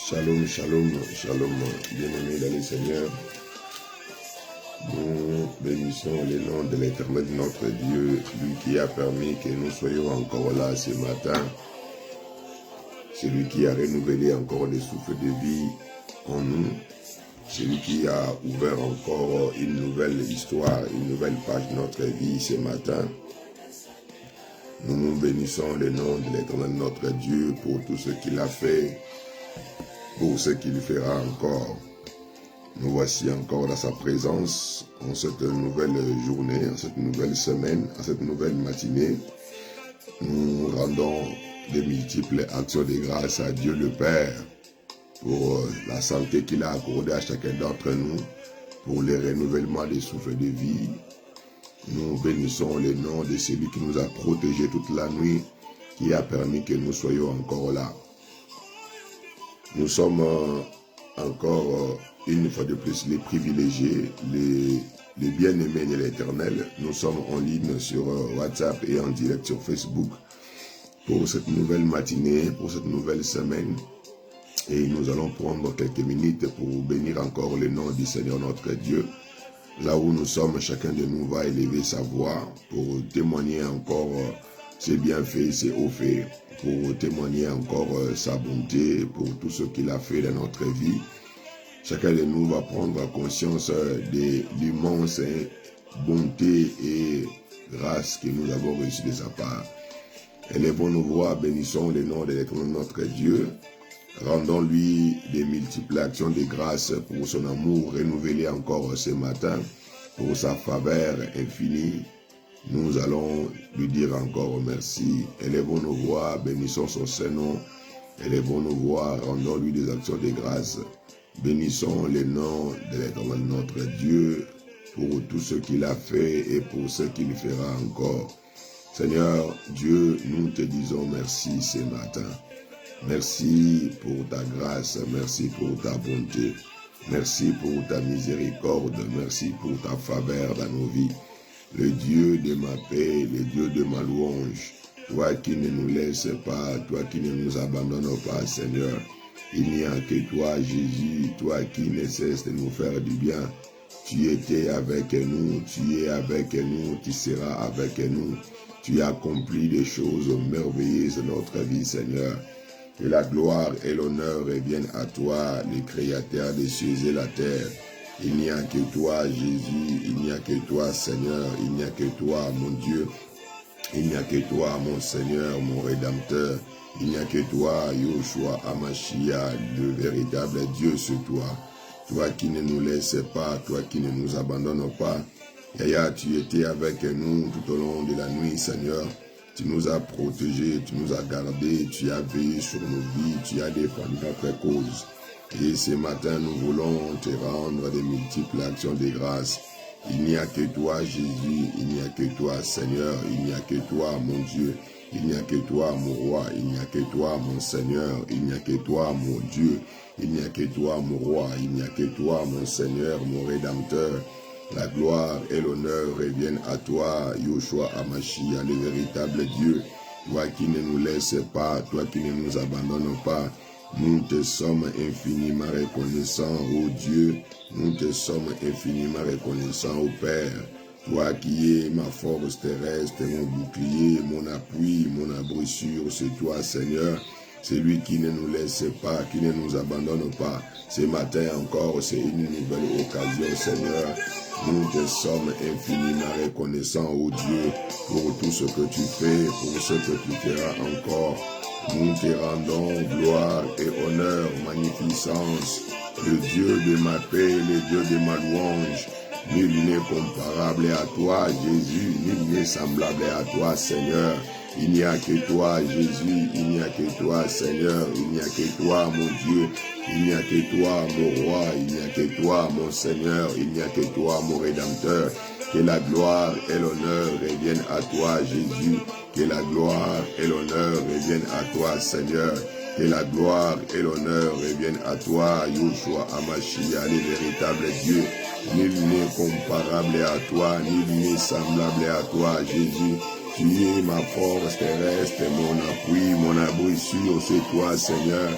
Shalom, shalom, shalom, bien-aimés dans le Seigneur. Nous bénissons le nom de l'Éternel, notre Dieu, lui qui a permis que nous soyons encore là ce matin. Celui qui a renouvelé encore le souffle de vie en nous. Celui qui a ouvert encore une nouvelle histoire, une nouvelle page de notre vie ce matin. Nous bénissons le nom de l'Éternel, notre Dieu, pour tout ce qu'il a fait, pour ce qu'il fera encore. Nous voici encore dans sa présence en cette nouvelle journée, en cette nouvelle semaine, en cette nouvelle matinée. Nous rendons de multiples actions de grâce à Dieu le Père pour la santé qu'il a accordée à chacun d'entre nous, pour le renouvellement des souffles de vie. Nous bénissons le nom de celui qui nous a protégés toute la nuit, qui a permis que nous soyons encore là. Nous sommes encore une fois de plus les privilégiés, les bien-aimés de l'Éternel. Nous sommes en ligne sur WhatsApp et en direct sur Facebook pour cette nouvelle matinée, pour cette nouvelle semaine. Et nous allons prendre quelques minutes pour bénir encore le nom du Seigneur notre Dieu. Là où nous sommes, chacun de nous va élever sa voix pour témoigner encore ses bienfaits, ses hauts faits, pour témoigner encore sa bonté, pour tout ce qu'il a fait dans notre vie. Chacun de nous va prendre conscience de l'immense bonté et grâce que nous avons reçue de sa part. Élevons nos voix, bénissons le nom de l'Éternel notre Dieu. Rendons-lui des multiples actions de grâce pour son amour renouvelé encore ce matin, pour sa faveur infinie. Nous allons lui dire encore merci. Élevons nos voix, bénissons son Saint-Nom. Élevons nos voix, rendons-lui des actions de grâce. Bénissons le nom de l'Éternel notre Dieu pour tout ce qu'il a fait et pour ce qu'il fera encore. Seigneur Dieu, nous te disons merci ce matin. Merci pour ta grâce, merci pour ta bonté, merci pour ta miséricorde, merci pour ta faveur dans nos vies. Le Dieu de ma paix, le Dieu de ma louange, toi qui ne nous laisses pas, toi qui ne nous abandonnes pas, Seigneur. Il n'y a que toi, Jésus, toi qui ne cesses de nous faire du bien. Tu étais avec nous, tu es avec nous, tu seras avec nous. Tu as accompli des choses merveilleuses dans notre vie, Seigneur. Que la gloire et l'honneur reviennent à toi, le Créateur des cieux et la terre. Il n'y a que toi, Jésus, il n'y a que toi, Seigneur, il n'y a que toi, mon Dieu. Il n'y a que toi, mon Seigneur, mon Rédempteur. Il n'y a que toi, Yoshua Amashia, le véritable Dieu, c'est toi. Toi qui ne nous laisses pas, toi qui ne nous abandonnes pas. Yaya, tu étais avec nous tout au long de la nuit, Seigneur. Tu nous as protégés, tu nous as gardés, tu as veillé sur nos vies, tu as défendu notre cause. Et ce matin, nous voulons te rendre des multiples actions de grâce. Il n'y a que toi, Jésus, il n'y a que toi, Seigneur, il n'y a que toi, mon Dieu, il n'y a que toi, mon roi, il n'y a que toi, mon Seigneur, il n'y a que toi, mon Dieu, il n'y a que toi, mon roi, il n'y a que toi, mon Seigneur, mon Rédempteur. La gloire et l'honneur reviennent à toi, Yoshua Amashia, le véritable Dieu. Toi qui ne nous laisses pas, toi qui ne nous abandonnes pas. Nous te sommes infiniment reconnaissants, ô Dieu. Nous te sommes infiniment reconnaissants, ô Père. Toi qui es ma force terrestre, mon bouclier, mon appui, mon abreussure, c'est toi, Seigneur. C'est lui qui ne nous laisse pas, qui ne nous abandonne pas. Ce matin encore, c'est une nouvelle occasion, Seigneur. Nous te sommes infiniment reconnaissants, ô Dieu, pour tout ce que tu fais, pour ce que tu feras encore. Nous te rendons gloire et honneur, magnificence. Le Dieu de ma paix, le Dieu de ma louange. Nul n'est comparable à toi, Jésus, nul n'est semblable à toi, Seigneur. Il n'y a que toi, Jésus, il n'y a que toi, Seigneur, il n'y a que toi, mon Dieu, il n'y a que toi, mon roi, il n'y a que toi, mon Seigneur, il n'y a que toi, mon Rédempteur. Que la gloire et l'honneur reviennent à toi, Jésus. Que la gloire et l'honneur reviennent à toi, Seigneur. Que la gloire et l'honneur reviennent à toi, Yoshua Amashia, le véritable Dieu. Nul n'est comparable à toi, nul n'est semblable à toi, Jésus. Tu es ma force terrestre, mon appui, mon abri sûr, c'est toi, Seigneur.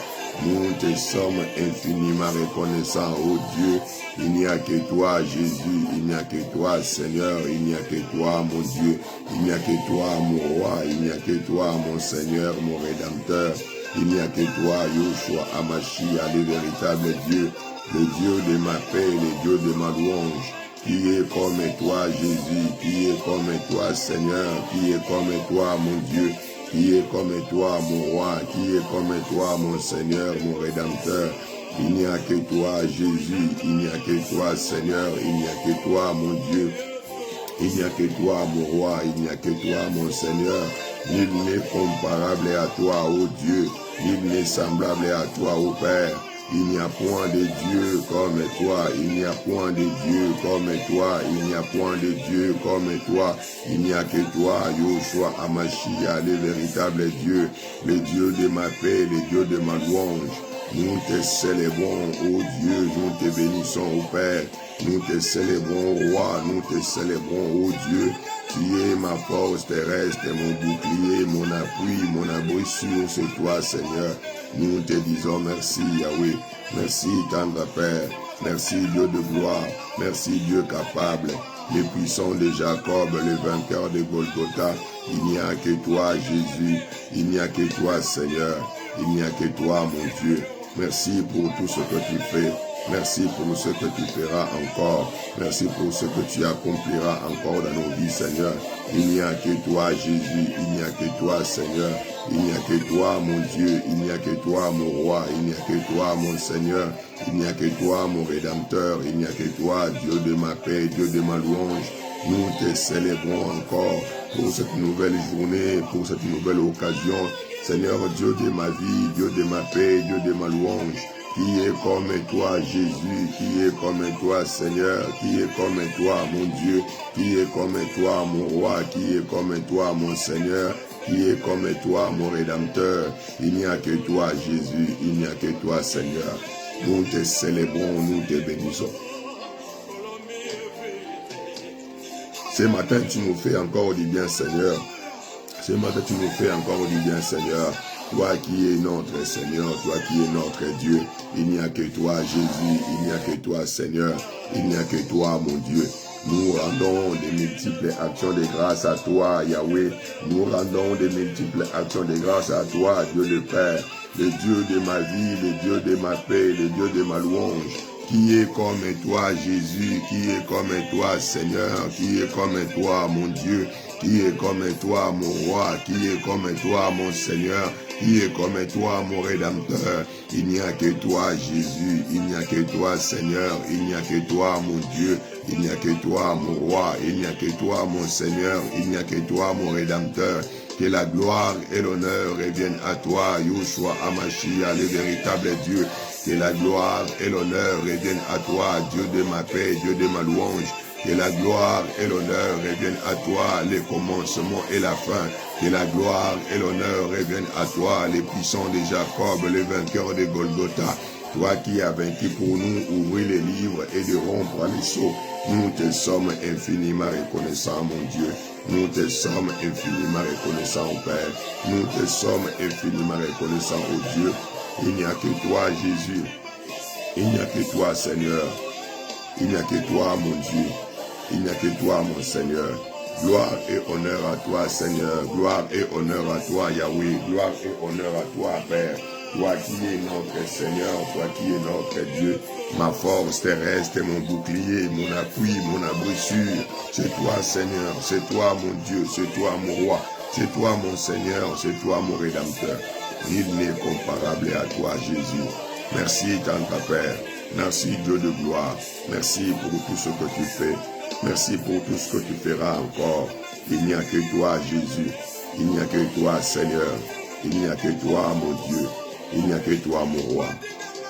Nous te sommes infiniment reconnaissants, ô Dieu. Il n'y a que toi, Jésus, il n'y a que toi, Seigneur, il n'y a que toi, mon Dieu. Il n'y a que toi, mon roi, il n'y a que toi, mon Seigneur, mon Rédempteur. Il n'y a que toi, Yoshua Hamashiach, le véritable Dieu, le Dieu de ma paix, le Dieu de ma louange. Qui est comme toi, Jésus, qui est comme toi, Seigneur, qui est comme toi, mon Dieu, qui est comme toi, mon roi, qui est comme toi, mon Seigneur, mon Rédempteur. Il n'y a que toi, Jésus, il n'y a que toi, Seigneur, il n'y a que toi, mon Dieu. Il n'y a que toi, mon roi, il n'y a que toi, mon Seigneur. Nul n'est comparable à toi, ô Dieu, nul n'est semblable à toi, ô Père. Il n'y a point de Dieu comme toi, il n'y a point de Dieu comme toi, il n'y a point de Dieu comme toi, il n'y a que toi, Yoshua Hamashiach, le véritable Dieu, le Dieu de ma paix, le Dieu de ma louange. Nous te célébrons, ô Dieu, nous te bénissons, ô Père, nous te célébrons, roi, nous te célébrons, ô Dieu. Tu es ma force terrestre, mon bouclier, mon appui, mon abri sûr, c'est toi, Seigneur. Nous te disons merci, Yahweh. Merci, tendre Père. Merci, Dieu de gloire. Merci, Dieu capable. Le puissant de Jacob, le vainqueur de Golgotha. Il n'y a que toi, Jésus. Il n'y a que toi, Seigneur. Il n'y a que toi, mon Dieu. Merci pour tout ce que tu fais. Merci pour ce que tu feras encore. Merci pour ce que tu accompliras encore dans nos vies, Seigneur. Il n'y a que toi, Jésus. Il n'y a que toi, Seigneur. Il n'y a que toi, mon Dieu. Il n'y a que toi, mon roi. Il n'y a que toi, mon Seigneur. Il n'y a que toi, mon Rédempteur. Il n'y a que toi, Dieu de ma paix, Dieu de ma louange. Nous te célébrons encore pour cette nouvelle journée, pour cette nouvelle occasion. Seigneur, Dieu de ma vie, Dieu de ma paix, Dieu de ma louange. Qui est comme toi, Jésus, qui est comme toi, Seigneur, qui est comme toi, mon Dieu, qui est comme toi, mon roi, qui est comme toi, mon Seigneur, qui est comme toi, mon Rédempteur. Il n'y a que toi, Jésus, il n'y a que toi, Seigneur. Nous te célébrons, nous te bénissons. Ce matin, tu nous fais encore du bien, Seigneur. Ce matin, tu nous fais encore du bien, Seigneur. Toi qui es notre Seigneur, toi qui es notre Dieu, il n'y a que toi, Jésus, il n'y a que toi, Seigneur, il n'y a que toi, mon Dieu. Nous rendons des multiples actions de grâce à toi, Yahweh. Nous rendons des multiples actions de grâce à toi, Dieu le Père, le Dieu de ma vie, le Dieu de ma paix, le Dieu de ma louange. Qui est comme toi, Jésus, qui est comme toi, Seigneur, qui est comme toi, mon Dieu, qui est comme toi, mon roi, qui est comme toi, mon Seigneur, qui est comme toi, mon Rédempteur. Il n'y a que toi, Jésus, il n'y a que toi, Seigneur, il n'y a que toi, mon Dieu, il n'y a que toi, mon roi, il n'y a que toi, mon Seigneur, il n'y a que toi, mon Rédempteur. Que la gloire et l'honneur reviennent à toi, Yoshua Hamashiach, le véritable Dieu. Que la gloire et l'honneur reviennent à toi, Dieu de ma paix, Dieu de ma louange. Que la gloire et l'honneur reviennent à toi, les commencements et la fin. Que la gloire et l'honneur reviennent à toi, les puissants de Jacob, le vainqueur de Golgotha. Toi qui as vaincu pour nous, ouvrir les livres et de rompre les sceaux. Nous te sommes infiniment reconnaissants, mon Dieu. Nous te sommes infiniment reconnaissants, Père. Nous te sommes infiniment reconnaissants, ô Dieu. Il n'y a que toi, Jésus. Il n'y a que toi, Seigneur. Il n'y a que toi, mon Dieu. Il n'y a que toi, mon Seigneur. Gloire et honneur à toi, Seigneur. Gloire et honneur à toi, Yahweh. Gloire et honneur à toi, Père. Toi qui es notre Seigneur, toi qui es notre Dieu, ma force terrestre, mon bouclier, mon appui, mon abri sûr. C'est toi, Seigneur, c'est toi, mon Dieu, c'est toi, mon roi, c'est toi, mon Seigneur, c'est toi, mon Rédempteur. Nul n'est comparable à toi, Jésus. Merci, tendre Père. Merci, Dieu de gloire. Merci pour tout ce que tu fais. Merci pour tout ce que tu feras encore. Il n'y a que toi, Jésus. Il n'y a que toi, Seigneur. Il n'y a que toi, mon Dieu. Il n'y a que toi, mon roi.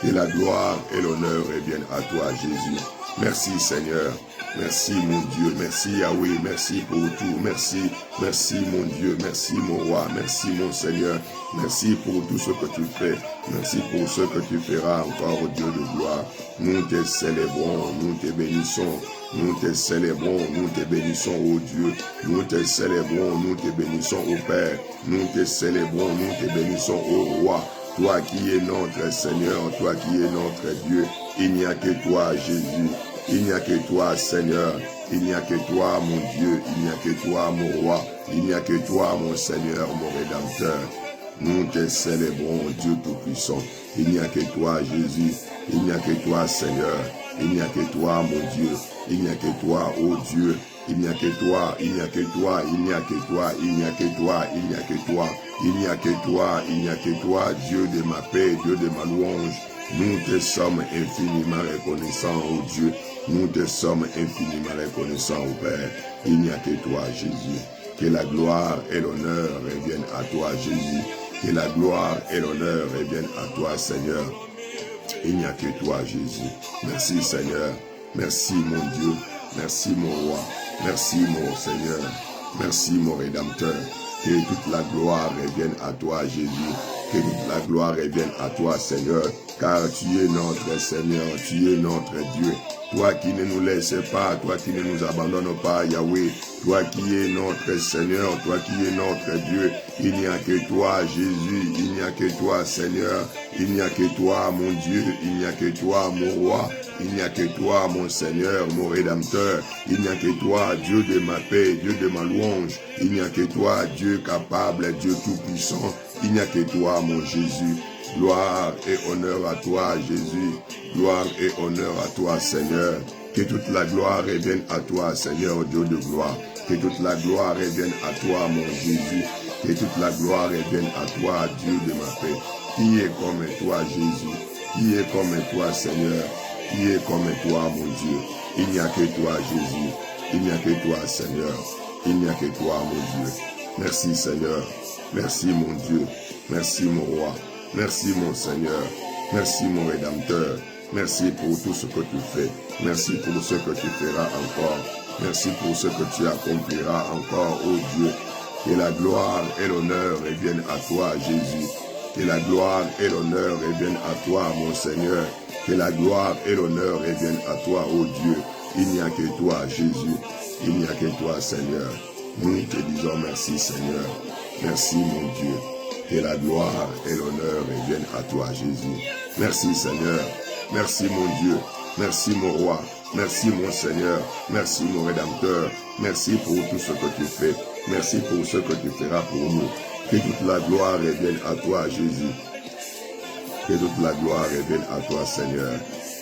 Que la gloire et l'honneur reviennent à toi, Jésus. Merci, Seigneur. Merci mon Dieu, merci Yahweh, merci pour tout, merci, merci mon Dieu, merci mon roi, merci mon Seigneur, merci pour tout ce que tu fais, merci pour ce que tu feras encore, Dieu de gloire. Nous te célébrons, nous te bénissons, nous te célébrons, nous te bénissons, ô Dieu, nous te célébrons, nous te bénissons, ô Père, nous te célébrons, nous te bénissons, ô Roi. Toi qui es notre Seigneur, toi qui es notre Dieu, il n'y a que toi, Jésus. Il n'y a que toi, Seigneur. Il n'y a que toi, mon Dieu. Il n'y a que toi, mon roi. Il n'y a que toi, mon Seigneur, mon Rédempteur. Nous te célébrons, Dieu Tout-Puissant. Il n'y a que toi, Jésus. Il n'y a que toi, Seigneur. Il n'y a que toi, mon Dieu. Il n'y a que toi, ô Dieu. Il n'y a que toi, il n'y a que toi, il n'y a que toi, il n'y a que toi, il n'y a que toi, il n'y a que toi, il n'y a que toi, Dieu de ma paix, Dieu de ma louange. Nous te sommes infiniment reconnaissants, ô Dieu. Nous te sommes infiniment reconnaissants, ô Père. Il n'y a que toi, Jésus. Que la gloire et l'honneur reviennent à toi, Jésus. Que la gloire et l'honneur reviennent à toi, Seigneur. Il n'y a que toi, Jésus. Merci, Seigneur. Merci, mon Dieu. Merci, mon roi. Merci, mon Seigneur. Merci, mon Rédempteur. Que toute la gloire revienne à toi, Jésus. Que toute la gloire revienne à toi, Seigneur. Car tu es notre Seigneur. Tu es notre Dieu. Toi qui ne nous laisses pas, toi qui ne nous abandonnes pas, Yahweh, toi qui es notre Seigneur, toi qui es notre Dieu, il n'y a que toi, Jésus, il n'y a que toi, Seigneur, il n'y a que toi, mon Dieu, il n'y a que toi, mon roi, il n'y a que toi, mon Seigneur, mon Rédempteur, il n'y a que toi, Dieu de ma paix, Dieu de ma louange, il n'y a que toi, Dieu capable, Dieu tout-puissant, il n'y a que toi, mon Jésus. Gloire et honneur à toi, Jésus. Gloire et honneur à toi, Seigneur. Que toute la gloire revienne à toi, Seigneur, Dieu de gloire. Que toute la gloire revienne à toi, mon Jésus. Que toute la gloire revienne à toi, Dieu de ma paix. Qui est comme toi, Jésus? Qui est comme toi, Seigneur? Qui est comme toi, mon Dieu? Il n'y a que toi, Jésus. Il n'y a que toi, Seigneur. Il n'y a que toi, mon Dieu. Merci, Seigneur. Merci, mon Dieu. Merci, mon roi. Merci, mon Seigneur. Merci, mon Rédempteur. Merci pour tout ce que tu fais. Merci pour ce que tu feras encore. Merci pour ce que tu accompliras encore, ô Dieu. Que la gloire et l'honneur reviennent à toi, Jésus. Que la gloire et l'honneur reviennent à toi, mon Seigneur. Que la gloire et l'honneur reviennent à toi, ô Dieu. Il n'y a que toi, Jésus. Il n'y a que toi, Seigneur. Nous te disons merci, Seigneur. Merci, mon Dieu. Que la gloire et l'honneur reviennent à toi, Jésus. Merci, Seigneur. Merci, mon Dieu. Merci, mon roi. Merci, mon Seigneur. Merci, mon Rédempteur. Merci pour tout ce que tu fais. Merci pour ce que tu feras pour nous. Que toute la gloire revienne à toi, Jésus. Que toute la gloire revienne à toi, Seigneur.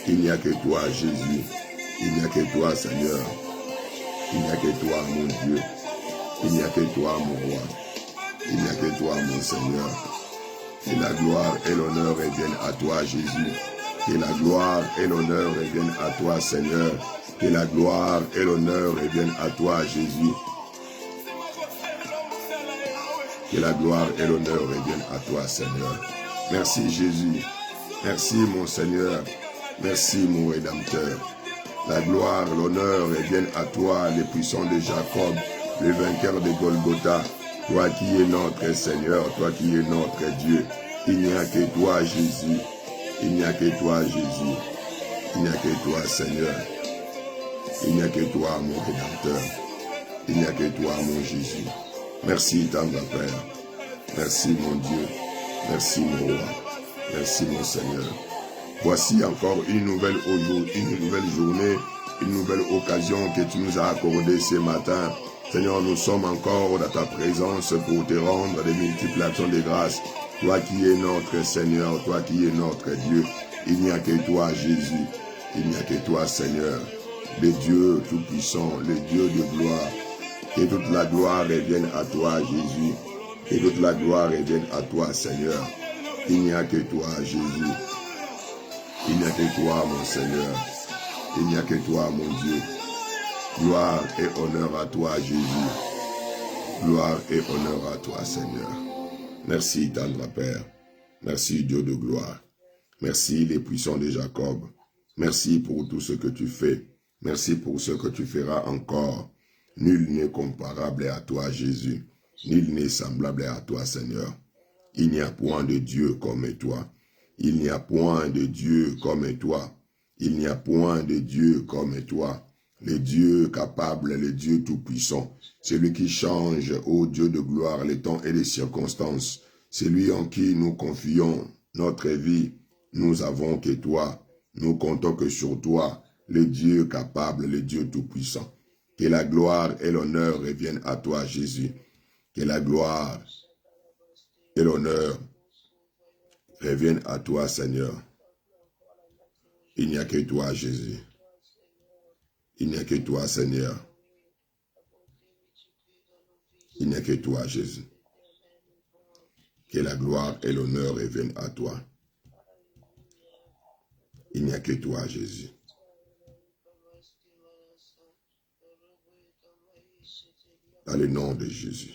Il n'y a que toi, Jésus. Il n'y a que toi, Seigneur. Il n'y a que toi, mon Dieu. Il n'y a que toi, mon roi. Il n'y a que toi, mon Seigneur. Que la gloire et l'honneur reviennent à toi, Jésus. Que la gloire et l'honneur reviennent à toi, Seigneur. Que la gloire et l'honneur reviennent à toi, Jésus. Que la gloire et l'honneur reviennent à toi, Seigneur. Merci, Jésus. Merci, mon Seigneur. Merci, mon Rédempteur. La gloire, l'honneur reviennent à toi, les puissants de Jacob, le vainqueur de Golgotha. Toi qui es notre Seigneur, toi qui es notre Dieu. Il n'y a que toi, Jésus. Il n'y a que toi, Jésus. Il n'y a que toi, Seigneur. Il n'y a que toi, mon Rédempteur. Il n'y a que toi, mon Jésus. Merci, tendre Père. Merci, mon Dieu. Merci, mon roi. Merci, mon Seigneur. Voici encore une nouvelle journée, une nouvelle occasion que tu nous as accordée ce matin. Seigneur, nous sommes encore dans ta présence pour te rendre des multiples actions de grâce. Toi qui es notre Seigneur, toi qui es notre Dieu. Il n'y a que toi, Jésus. Il n'y a que toi, Seigneur. Le Dieu tout-puissant, le Dieu de gloire. Que toute la gloire revienne à toi, Jésus. Que toute la gloire revienne à toi, Seigneur. Il n'y a que toi, Jésus. Il n'y a que toi, mon Seigneur. Il n'y a que toi, mon Dieu. Gloire et honneur à toi, Jésus. Gloire et honneur à toi, Seigneur. Merci, tendre Père. Merci, Dieu de gloire. Merci, les puissants de Jacob. Merci pour tout ce que tu fais. Merci pour ce que tu feras encore. Nul n'est comparable à toi, Jésus. Nul n'est semblable à toi, Seigneur. Il n'y a point de Dieu comme toi. Il n'y a point de Dieu comme toi. Il n'y a point de Dieu comme toi. Le Dieu capable, le Dieu tout-puissant. Celui qui change, ô Dieu de gloire, les temps et les circonstances. Celui en qui nous confions notre vie. Nous avons que toi. Nous comptons que sur toi, le Dieu capable, le Dieu tout-puissant. Que la gloire et l'honneur reviennent à toi, Jésus. Que la gloire et l'honneur reviennent à toi, Seigneur. Il n'y a que toi, Jésus. Il n'y a que toi, Seigneur. Il n'y a que toi, Jésus. Que la gloire et l'honneur reviennent à toi. Il n'y a que toi, Jésus. Dans le nom de Jésus.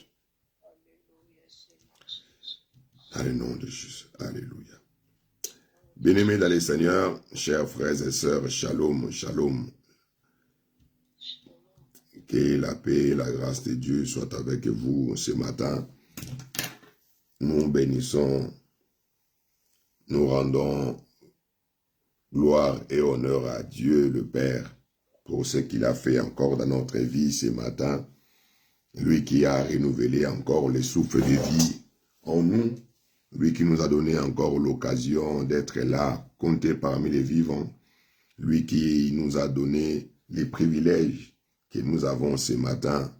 Dans le nom de Jésus. Alléluia. Bien-aimés dans le Seigneur, chers frères et sœurs, shalom, shalom. Que la paix et la grâce de Dieu soient avec vous ce matin. Nous bénissons, nous rendons gloire et honneur à Dieu le Père pour ce qu'il a fait encore dans notre vie ce matin. Lui qui a renouvelé encore le souffle de vie en nous. Lui qui nous a donné encore l'occasion d'être là, compté parmi les vivants. Lui qui nous a donné les privilèges que nous avons ce matin.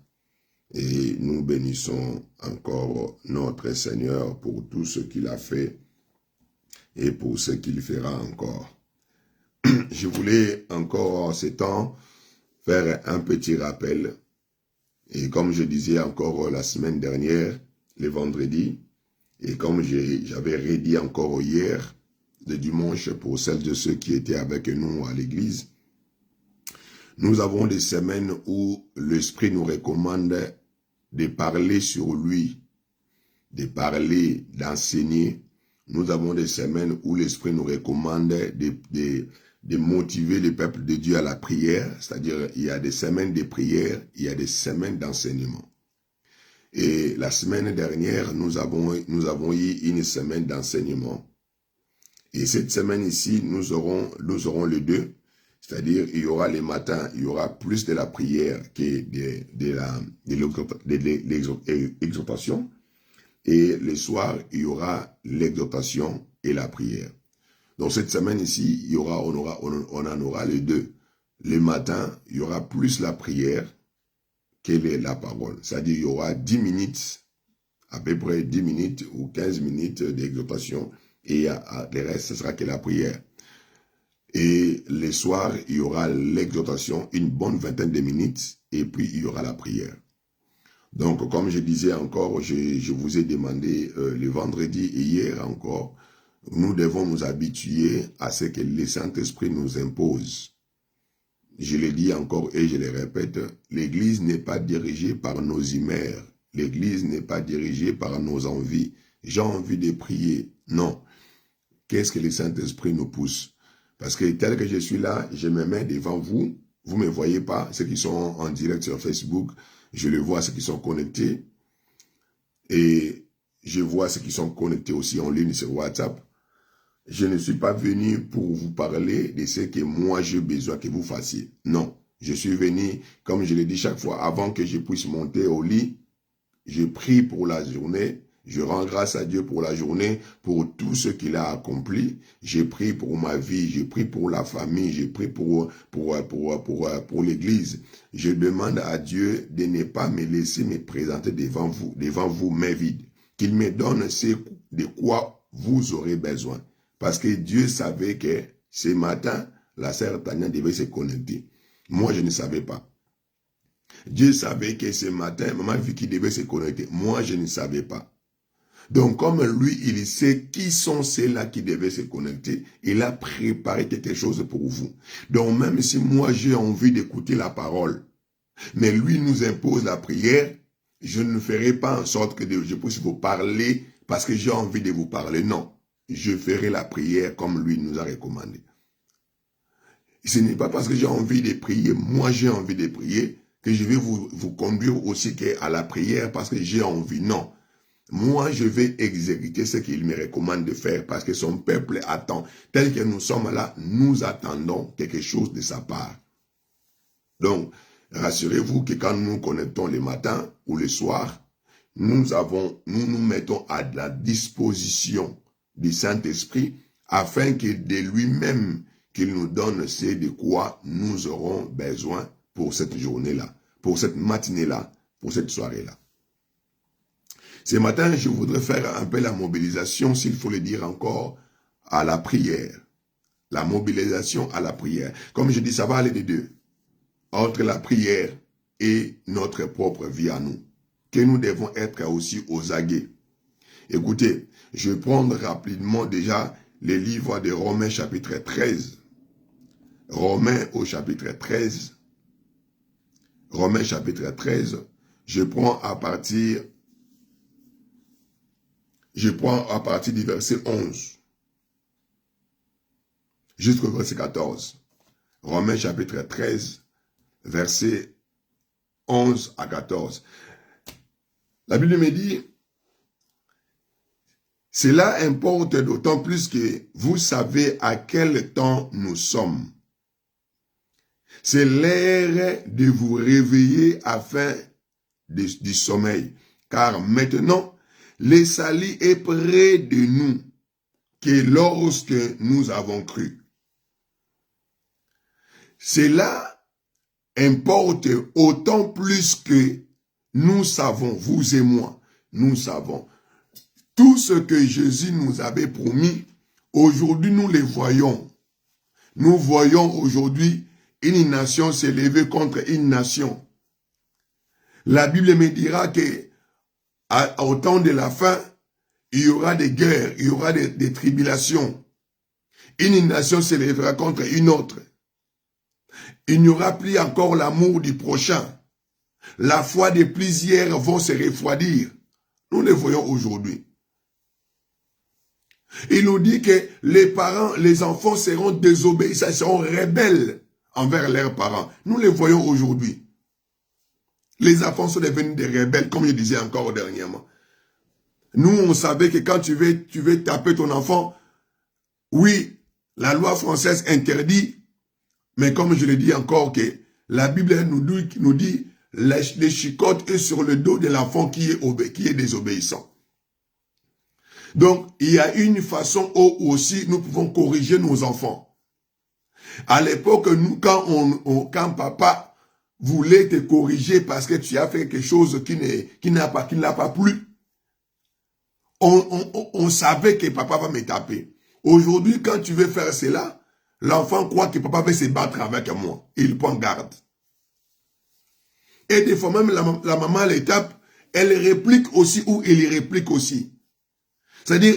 Et nous bénissons encore notre Seigneur pour tout ce qu'il a fait et pour ce qu'il fera encore. Je voulais encore en ce temps faire un petit rappel. Et comme je disais encore la semaine dernière, le vendredi, et comme j'avais redit encore hier, le dimanche, pour celles de ceux qui étaient avec nous à l'église, nous avons des semaines où l'Esprit nous recommande de parler sur lui, de parler, d'enseigner. Nous avons des semaines où l'Esprit nous recommande de motiver le peuple de Dieu à la prière, c'est-à-dire il y a des semaines de prière, il y a des semaines d'enseignement. Et la semaine dernière, nous avons eu une semaine d'enseignement. Et cette semaine ici, nous aurons les deux. C'est-à-dire, il y aura les matins, il y aura plus de la prière que de l'exhortation. Et le soir, il y aura l'exhortation et la prière. Donc cette semaine ici, on en aura les deux. Le matin, il y aura plus la prière que la parole. C'est-à-dire, il y aura 10 minutes, à peu près 10 minutes ou 15 minutes d'exhortation. Et le reste, ce sera que la prière. Et le soir, il y aura l'exhortation, une bonne vingtaine de minutes, et puis il y aura la prière. Donc, comme je disais encore, je vous ai demandé le vendredi et hier encore, nous devons nous habituer à ce que le Saint-Esprit nous impose. Je le dis encore et je le répète, l'Église n'est pas dirigée par nos humeurs. L'Église n'est pas dirigée par nos envies. J'ai envie de prier. Non. Qu'est-ce que le Saint-Esprit nous pousse? Parce que tel que je suis là, je me mets devant vous. Vous ne me voyez pas. Ceux qui sont en direct sur Facebook, je les vois, ceux qui sont connectés. Et je vois ceux qui sont connectés aussi en ligne sur WhatsApp. Je ne suis pas venu pour vous parler de ce que moi j'ai besoin que vous fassiez. Non. Je suis venu, comme je l'ai dit chaque fois, avant que je puisse monter au lit, je prie pour la journée. Je rends grâce à Dieu pour la journée, pour tout ce qu'il a accompli. J'ai prié pour ma vie, j'ai prié pour la famille, j'ai prié pour l'église. Je demande à Dieu de ne pas me laisser me présenter devant vous main vide. Qu'il me donne ce de quoi vous aurez besoin. Parce que Dieu savait que ce matin, la sœur Tania devait se connecter. Moi, je ne savais pas. Dieu savait que ce matin, maman Vicky devait se connecter. Moi, je ne savais pas. Donc, comme lui, il sait qui sont ceux-là qui devaient se connecter, il a préparé quelque chose pour vous. Donc, même si moi, j'ai envie d'écouter la parole, mais lui nous impose la prière, je ne ferai pas en sorte que je puisse vous parler parce que j'ai envie de vous parler. Non, je ferai la prière comme lui nous a recommandé. Ce n'est pas parce que j'ai envie de prier, moi j'ai envie de prier, que je vais vous conduire aussi à la prière parce que j'ai envie. Non. Moi, je vais exécuter ce qu'il me recommande de faire parce que son peuple attend. Tel que nous sommes là, nous attendons quelque chose de sa part. Donc, rassurez-vous que quand nous connectons le matin ou le soir, nous nous mettons à la disposition du Saint-Esprit afin que de lui-même, qu'il nous donne ce de quoi nous aurons besoin pour cette journée-là, pour cette matinée-là, pour cette soirée-là. Ce matin, je voudrais faire un peu la mobilisation, s'il faut le dire encore, à la prière. La mobilisation à la prière. Comme je dis, ça va aller des deux. Entre la prière et notre propre vie à nous. Que nous devons être aussi aux aguets. Écoutez, je vais prendre rapidement déjà les livres de Romains chapitre 13. Romains au chapitre 13. Romains chapitre 13. Je prends à partir du verset 11 jusqu'au verset 14. Romains chapitre 13, verset 11 à 14. La Bible me dit, cela importe d'autant plus que vous savez à quel temps nous sommes. C'est l'heure de vous réveiller afin du sommeil. Car maintenant, le salut est près de nous que lorsque nous avons cru. Cela importe autant plus que nous savons, vous et moi, nous savons. Tout ce que Jésus nous avait promis, aujourd'hui nous le voyons. Nous voyons aujourd'hui une nation s'élever contre une nation. La Bible me dira que au temps de la fin, il y aura des guerres, il y aura des tribulations. Une nation s'élèvera contre une autre. Il n'y aura plus encore l'amour du prochain. La foi de plusieurs vont se refroidir. Nous le voyons aujourd'hui. Il nous dit que les parents, les enfants seront désobéissants, seront rebelles envers leurs parents. Nous le voyons aujourd'hui. Les enfants sont devenus des rebelles, comme je disais encore dernièrement. Nous, on savait que quand tu veux taper ton enfant, oui, la loi française interdit, mais comme je le dis encore, que la Bible nous dit les chicottes est sur le dos de l'enfant qui est désobéissant. Donc, il y a une façon où aussi nous pouvons corriger nos enfants. À l'époque, nous, quand papa voulait te corriger parce que tu as fait quelque chose qui n'a pas plu, on savait que papa va me taper. Aujourd'hui, quand tu veux faire cela, l'enfant croit que papa va se battre avec moi. Il prend garde. Et des fois même, la maman les tape, elle réplique aussi ou elle réplique aussi. C'est-à-dire,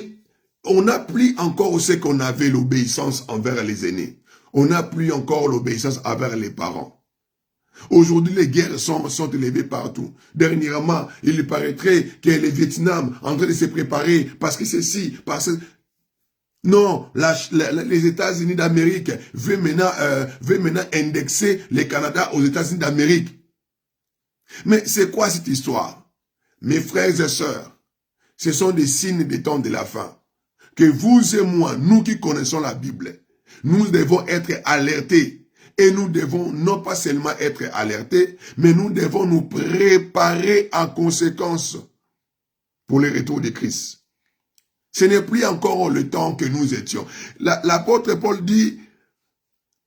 on n'a plus encore ce qu'on avait, l'obéissance envers les aînés. On n'a plus encore l'obéissance envers les parents. Aujourd'hui, les guerres sont élevées partout. Dernièrement, il paraîtrait que le Vietnam en train de se préparer parce que ceci, parce que... Non, les États-Unis d'Amérique veulent maintenant indexer le Canada aux États-Unis d'Amérique. Mais c'est quoi cette histoire? Mes frères et sœurs, ce sont des signes des temps de la fin. Que vous et moi, nous qui connaissons la Bible, nous devons être alertés. Et nous devons non pas seulement être alertés, mais nous devons nous préparer en conséquence pour le retour de Christ. Ce n'est plus encore le temps que nous étions. L'apôtre Paul dit,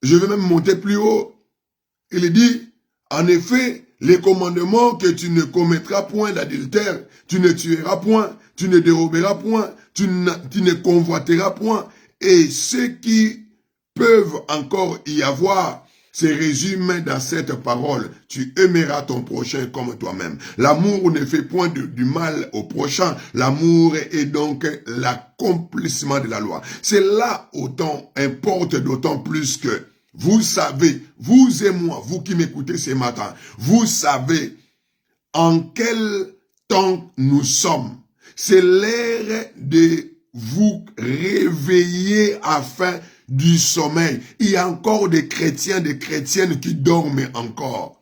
je vais même monter plus haut, il dit, en effet, les commandements que tu ne commettras point d'adultère, tu ne tueras point, tu ne déroberas point, tu ne convoiteras point, et ceux qui peuvent encore y avoir, se résume dans cette parole. Tu aimeras ton prochain comme toi-même. L'amour ne fait point du mal au prochain. L'amour est donc l'accomplissement de la loi. C'est là autant importe d'autant plus que vous savez, vous et moi, vous qui m'écoutez ce matin, vous savez en quel temps nous sommes. C'est l'heure de vous réveiller afin du sommeil. Il y a encore des chrétiens, des chrétiennes qui dorment encore,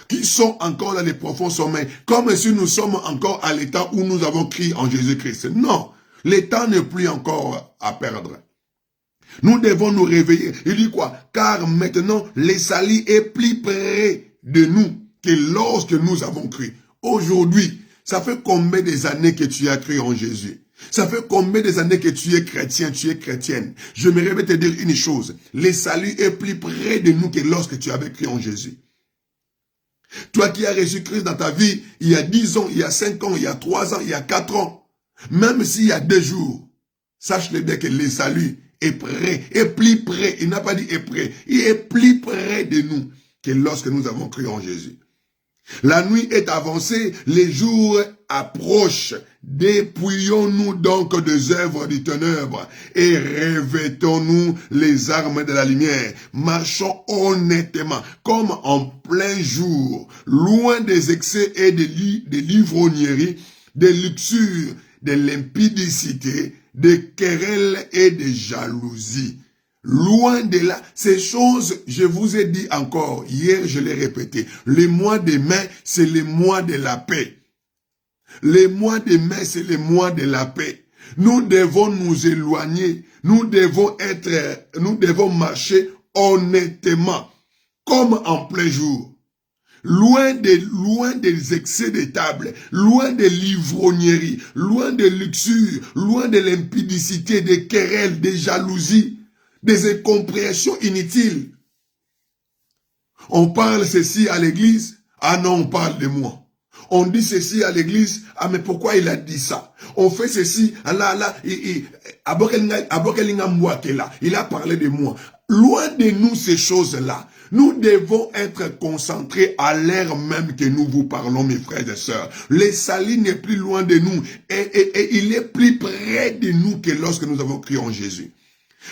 qui sont encore dans les profonds sommeils, comme si nous sommes encore à l'état où nous avons crié en Jésus-Christ. Non, l'état n'est plus encore à perdre. Nous devons nous réveiller. Il dit quoi? Car maintenant, le salut est plus près de nous que lorsque nous avons cru. Aujourd'hui, ça fait combien des années que tu as cru en Jésus? Ça fait combien des années que tu es chrétien, tu es chrétienne? Je me réveille te dire une chose. Le salut est plus près de nous que lorsque tu avais cru en Jésus. Toi qui as reçu Christ dans ta vie, il y a 10 ans, il y a 5 ans, il y a 3 ans, il y a 4 ans, même s'il y a 2 jours, sache-le bien que le salut est près, est plus près. Il n'a pas dit est près, il est plus près de nous que lorsque nous avons cru en Jésus. La nuit est avancée, les jours approchent. Dépouillons-nous donc des œuvres du ténèbre et revêtons-nous les armes de la lumière. Marchons honnêtement, comme en plein jour, loin des excès et des l'ivrognerie, des luxures, de l'impudicité, des querelles et des jalousies. Loin de là, ces choses, je vous ai dit encore, hier je l'ai répété, le mois de mai, c'est le mois de la paix. Le mois de mai, c'est le mois de la paix. Nous devons nous éloigner, nous devons marcher honnêtement, comme en plein jour. Loin des excès de table, loin de l'ivrognerie, loin de luxure, loin de l'impudicité, des querelles, des jalousies, des incompréhensions inutiles. On parle ceci à l'église, ah non, on parle de moi. On dit ceci à l'église, ah mais pourquoi il a dit ça? On fait ceci, ah là, il a parlé de moi. Loin de nous ces choses-là. Nous devons être concentrés à l'heure même que nous vous parlons, mes frères et sœurs. Le salut n'est plus loin de nous et il est plus près de nous que lorsque nous avons cru en Jésus.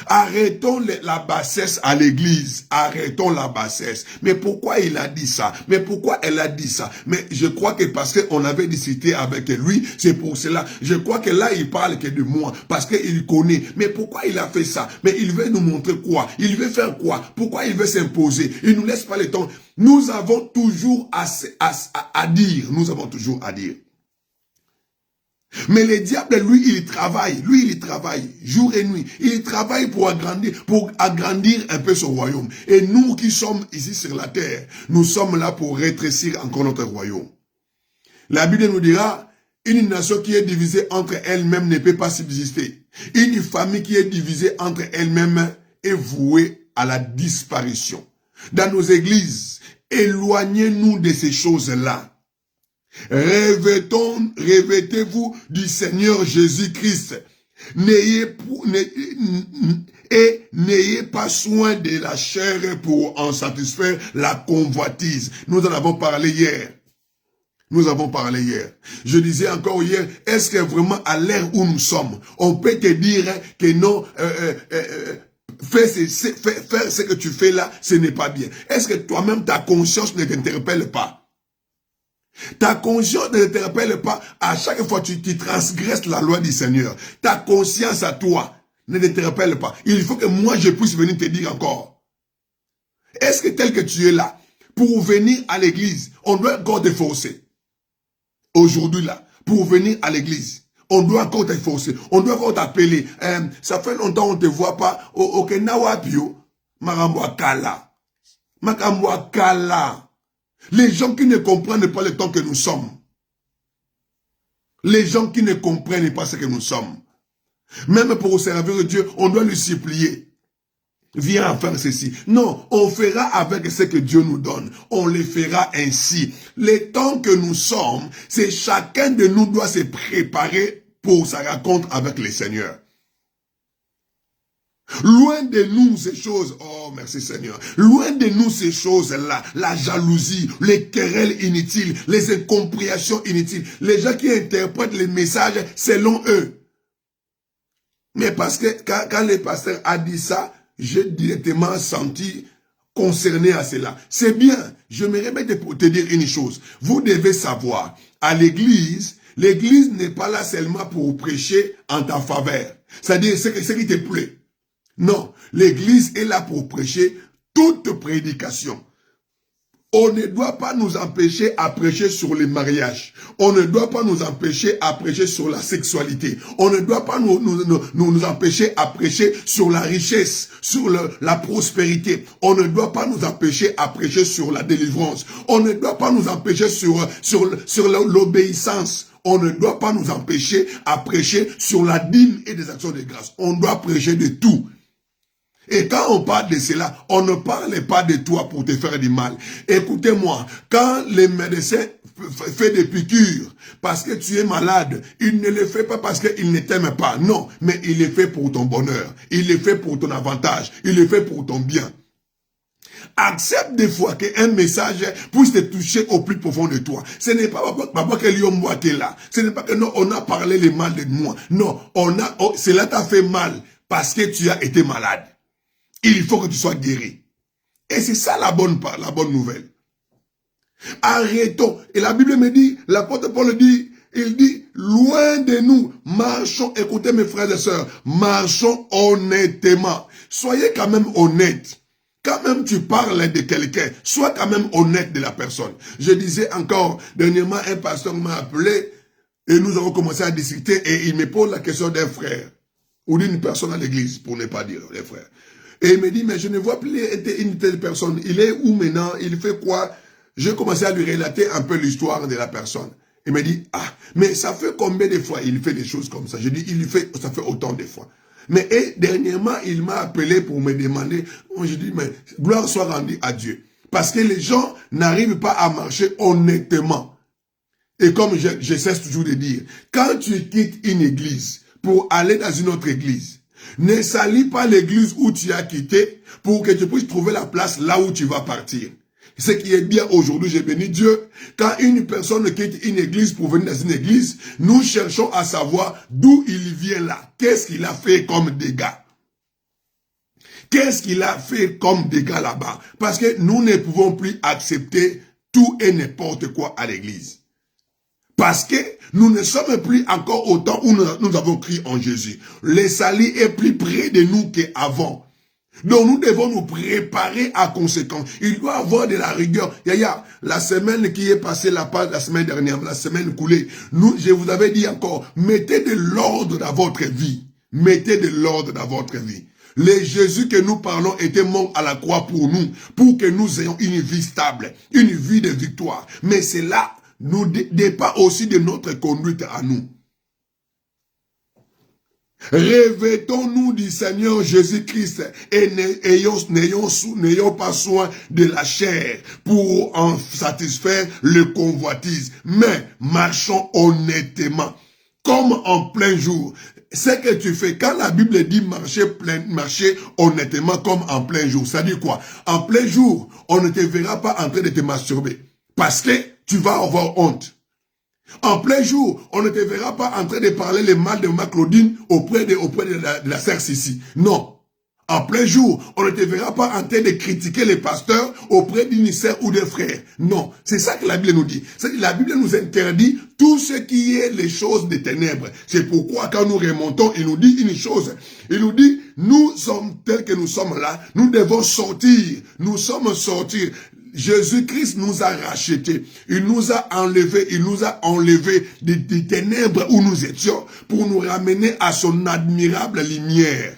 Arrêtons la bassesse à l'église. Arrêtons la bassesse. Mais pourquoi il a dit ça? Mais pourquoi elle a dit ça? Mais je crois que parce qu'on avait discuté avec lui, c'est pour cela. Je crois que là, il parle que de moi. Parce qu'il connaît. Mais pourquoi il a fait ça? Mais il veut nous montrer quoi? Il veut faire quoi? Pourquoi il veut s'imposer? Il nous laisse pas le temps. Nous avons toujours à dire. Nous avons toujours à dire. Mais le diable, lui, il travaille jour et nuit. Il travaille pour agrandir un peu son royaume. Et nous qui sommes ici sur la terre, nous sommes là pour rétrécir encore notre royaume. La Bible nous dira, une nation qui est divisée entre elle-même ne peut pas subsister. Une famille qui est divisée entre elle-même est vouée à la disparition. Dans nos églises, éloignez-nous de ces choses-là. Revêtez-vous du Seigneur Jésus-Christ. N'ayez pas soin de la chair pour en satisfaire la convoitise. Nous en avons parlé hier. Je disais encore hier, est-ce que vraiment à l'ère où nous sommes, on peut te dire que non, faire ce que tu fais là, ce n'est pas bien. Est-ce que toi-même, ta conscience ne t'interpelle pas? Ta conscience ne t'interpelle pas à chaque fois que tu transgresses la loi du Seigneur. Ta conscience à toi ne t'interpelle pas. Il faut que moi je puisse venir te dire encore. Est-ce que tel que tu es là, pour venir à l'église, on doit encore te forcer? Aujourd'hui là, pour venir à l'église, on doit encore te forcer. On doit encore t'appeler. Ça fait longtemps on ne te voit pas. Ok, nawapio, marambwa kala. Makambwa kala. Les gens qui ne comprennent pas le temps que nous sommes. Les gens qui ne comprennent pas ce que nous sommes. Même pour servir Dieu, on doit lui supplier. Viens faire ceci. Non, on fera avec ce que Dieu nous donne. On le fera ainsi. Le temps que nous sommes, c'est chacun de nous doit se préparer pour sa rencontre avec le Seigneur. Loin de nous ces choses, oh merci Seigneur, loin de nous ces choses-là, la jalousie, les querelles inutiles, les incompréhensions inutiles, les gens qui interprètent les messages selon eux. Mais parce que quand le pasteur a dit ça, j'ai directement senti concerné à cela. C'est bien, je me remets pour te dire une chose, vous devez savoir, à l'église n'est pas là seulement pour prêcher en ta faveur, c'est-à-dire ce qui te plaît. Non, l'église est là pour prêcher toute prédication. On ne doit pas nous empêcher à prêcher sur les mariages. On ne doit pas nous empêcher à prêcher sur la sexualité. On ne doit pas nous empêcher à prêcher sur la richesse, sur la prospérité. On ne doit pas nous empêcher à prêcher sur la délivrance. On ne doit pas nous empêcher sur l'obéissance. On ne doit pas nous empêcher à prêcher sur la dîme et des actions de grâce. On doit prêcher de tout. Et quand on parle de cela, on ne parle pas de toi pour te faire du mal. Écoutez-moi, quand les médecins font des piqûres parce que tu es malade, il ne le fait pas parce qu'il ne t'aime pas. Non, mais il le fait pour ton bonheur. Il le fait pour ton avantage. Il le fait pour ton bien. Accepte des fois qu'un message puisse te toucher au plus profond de toi. Ce n'est pas papa que moi qui est là. Ce n'est pas que non, on a parlé le mal de moi. Non, cela t'a fait mal parce que tu as été malade. Il faut que tu sois guéri. Et c'est ça la bonne nouvelle. Arrêtons. Et la Bible me dit, l'apôtre Paul dit, il dit, loin de nous, marchons, écoutez mes frères et sœurs, marchons honnêtement. Soyez quand même honnêtes. Quand même tu parles de quelqu'un, sois quand même honnête de la personne. Je disais encore, dernièrement, un pasteur m'a appelé et nous avons commencé à discuter et il me pose la question d'un frère ou d'une personne à l'église, pour ne pas dire les frères. Et il me dit, mais je ne vois plus une telle personne. Il est où maintenant? Il fait quoi? J'ai commencé à lui relater un peu l'histoire de la personne. Il me dit, ah, mais ça fait combien de fois il fait des choses comme ça? Je dis, ça fait autant de fois. Mais dernièrement, il m'a appelé pour me demander, je dis, mais gloire soit rendue à Dieu. Parce que les gens n'arrivent pas à marcher honnêtement. Et comme je cesse toujours de dire, quand tu quittes une église pour aller dans une autre église, ne salis pas l'église où tu as quitté pour que tu puisses trouver la place là où tu vas partir. Ce qui est bien aujourd'hui, j'ai béni Dieu, quand une personne quitte une église pour venir dans une église, nous cherchons à savoir d'où il vient là. Qu'est-ce qu'il a fait comme dégâts? Qu'est-ce qu'il a fait comme dégâts là-bas? Parce que nous ne pouvons plus accepter tout et n'importe quoi à l'église. Parce que nous ne sommes plus encore au temps où nous avons crié en Jésus. Le salut est plus près de nous qu'avant. Donc nous devons nous préparer à conséquence. Il doit y avoir de la rigueur. Yaya, la semaine qui est passée, la semaine dernière, la semaine coulée, je vous avais dit encore, mettez de l'ordre dans votre vie. Mettez de l'ordre dans votre vie. Le Jésus que nous parlons était mort à la croix pour nous, pour que nous ayons une vie stable, une vie de victoire. Mais cela nous dépend aussi de notre conduite à nous. Revêtons-nous du Seigneur Jésus-Christ et n'ayons pas soin de la chair pour en satisfaire le convoitise, mais marchons honnêtement, comme en plein jour. Ce que tu fais, quand la Bible dit marcher honnêtement comme en plein jour, ça dit quoi? En plein jour, on ne te verra pas en train de te masturber, parce que tu vas avoir honte. En plein jour, on ne te verra pas en train de parler le mal de ma Claudine auprès de la sœur Sissi. Non. En plein jour, on ne te verra pas en train de critiquer les pasteurs auprès d'une sœur ou d'un frère. Non. C'est ça que la Bible nous dit. La Bible nous interdit tout ce qui est les choses des ténèbres. C'est pourquoi quand nous remontons, il nous dit une chose. Il nous dit, nous sommes tels que nous sommes là. Nous devons sortir. Nous sommes sortir. Jésus-Christ nous a rachetés. Il nous a enlevés des ténèbres où nous étions pour nous ramener à son admirable lumière.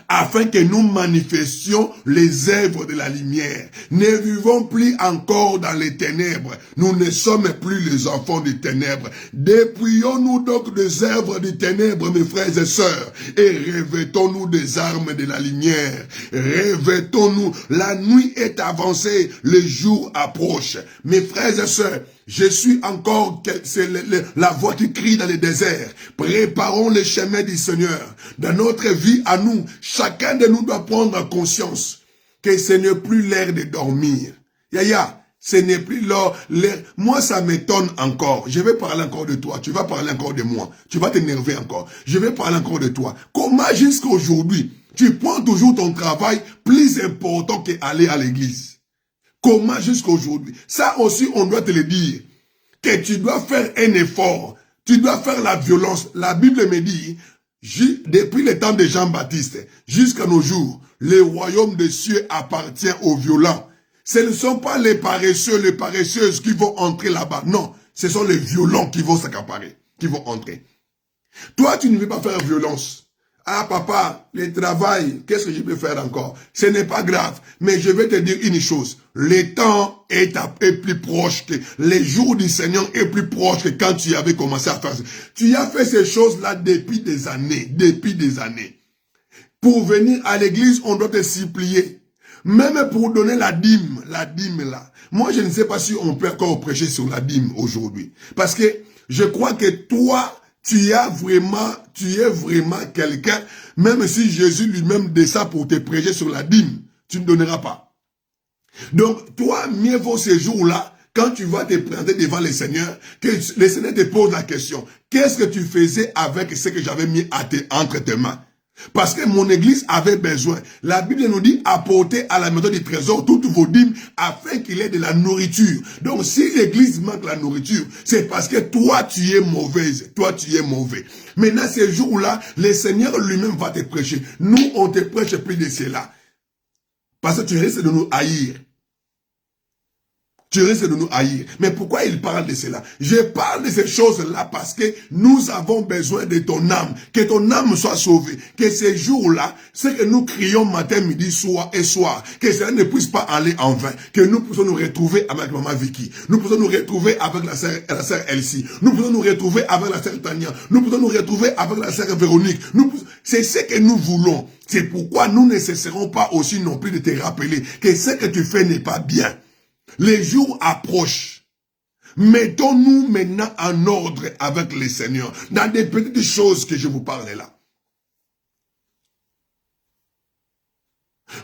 Afin que nous manifestions les œuvres de la lumière. Ne vivons plus encore dans les ténèbres. Nous ne sommes plus les enfants des ténèbres. Dépouillons-nous donc des œuvres des ténèbres, mes frères et sœurs, et revêtons-nous des armes de la lumière. Revêtons-nous. La nuit est avancée, le jour approche. Mes frères et sœurs, je suis encore, c'est la voix qui crie dans le désert. Préparons le chemin du Seigneur. Dans notre vie à nous, chacun de nous doit prendre conscience que ce n'est plus l'heure de dormir. Yaya, ce n'est plus l'heure. Moi, ça m'étonne encore. Je vais parler encore de toi. Tu vas parler encore de moi. Tu vas t'énerver encore. Je vais parler encore de toi. Comment jusqu'à aujourd'hui, tu prends toujours ton travail plus important qu'aller à l'église? Comment jusqu'à aujourd'hui? Ça aussi, on doit te le dire. Que tu dois faire un effort. Tu dois faire la violence. La Bible me dit, Depuis le temps de Jean-Baptiste jusqu'à nos jours, le royaume des cieux appartient aux violents. Ce ne sont pas les paresseux, les paresseuses qui vont entrer là-bas. Non, ce sont les violents qui vont s'accaparer, qui vont entrer. Toi, tu ne veux pas faire violence. Ah papa, le travail, qu'est-ce que je peux faire encore? Ce n'est pas grave, mais je vais te dire une chose. Le temps est plus proche que, les jours du Seigneur est plus proche que quand tu avais commencé à faire ça. Tu as fait ces choses-là depuis des années, Pour venir à l'église, on doit te supplier. Même pour donner la dîme là. Moi, je ne sais pas si on peut encore prêcher sur la dîme aujourd'hui. Parce que je crois que toi, tu es vraiment quelqu'un, même si Jésus lui-même descend pour te prêcher sur la dîme, tu ne donneras pas. Donc, toi, mieux vaut ces jours-là, quand tu vas te présenter devant le Seigneur, que le Seigneur te pose la question, qu'est-ce que tu faisais avec ce que j'avais mis entre tes mains? Parce que mon église avait besoin. La Bible nous dit apportez à la maison du trésor toutes vos dîmes afin qu'il ait de la nourriture. Donc si l'église manque la nourriture, c'est parce que toi tu es mauvaise. Toi tu es mauvais. Maintenant ces jours-là, le Seigneur lui-même va te prêcher. Nous on te prêche plus de cela. Parce que tu risques de nous haïr. Tu risques de nous haïr. Mais pourquoi il parle de cela? Je parle de ces choses-là parce que nous avons besoin de ton âme. Que ton âme soit sauvée. Que ces jours-là, ce que nous crions matin, midi, soir et soir, que cela ne puisse pas aller en vain. Que nous puissions nous retrouver avec maman Vicky. Nous puissions nous retrouver avec la sœur Elsie. Nous puissions nous retrouver avec la sœur Tania. Nous puissions nous retrouver avec la sœur Véronique. C'est ce que nous voulons. C'est pourquoi nous ne cesserons pas aussi non plus de te rappeler que ce que tu fais n'est pas bien. Les jours approchent. Mettons-nous maintenant en ordre avec le Seigneur. Dans des petites choses que je vous parle là.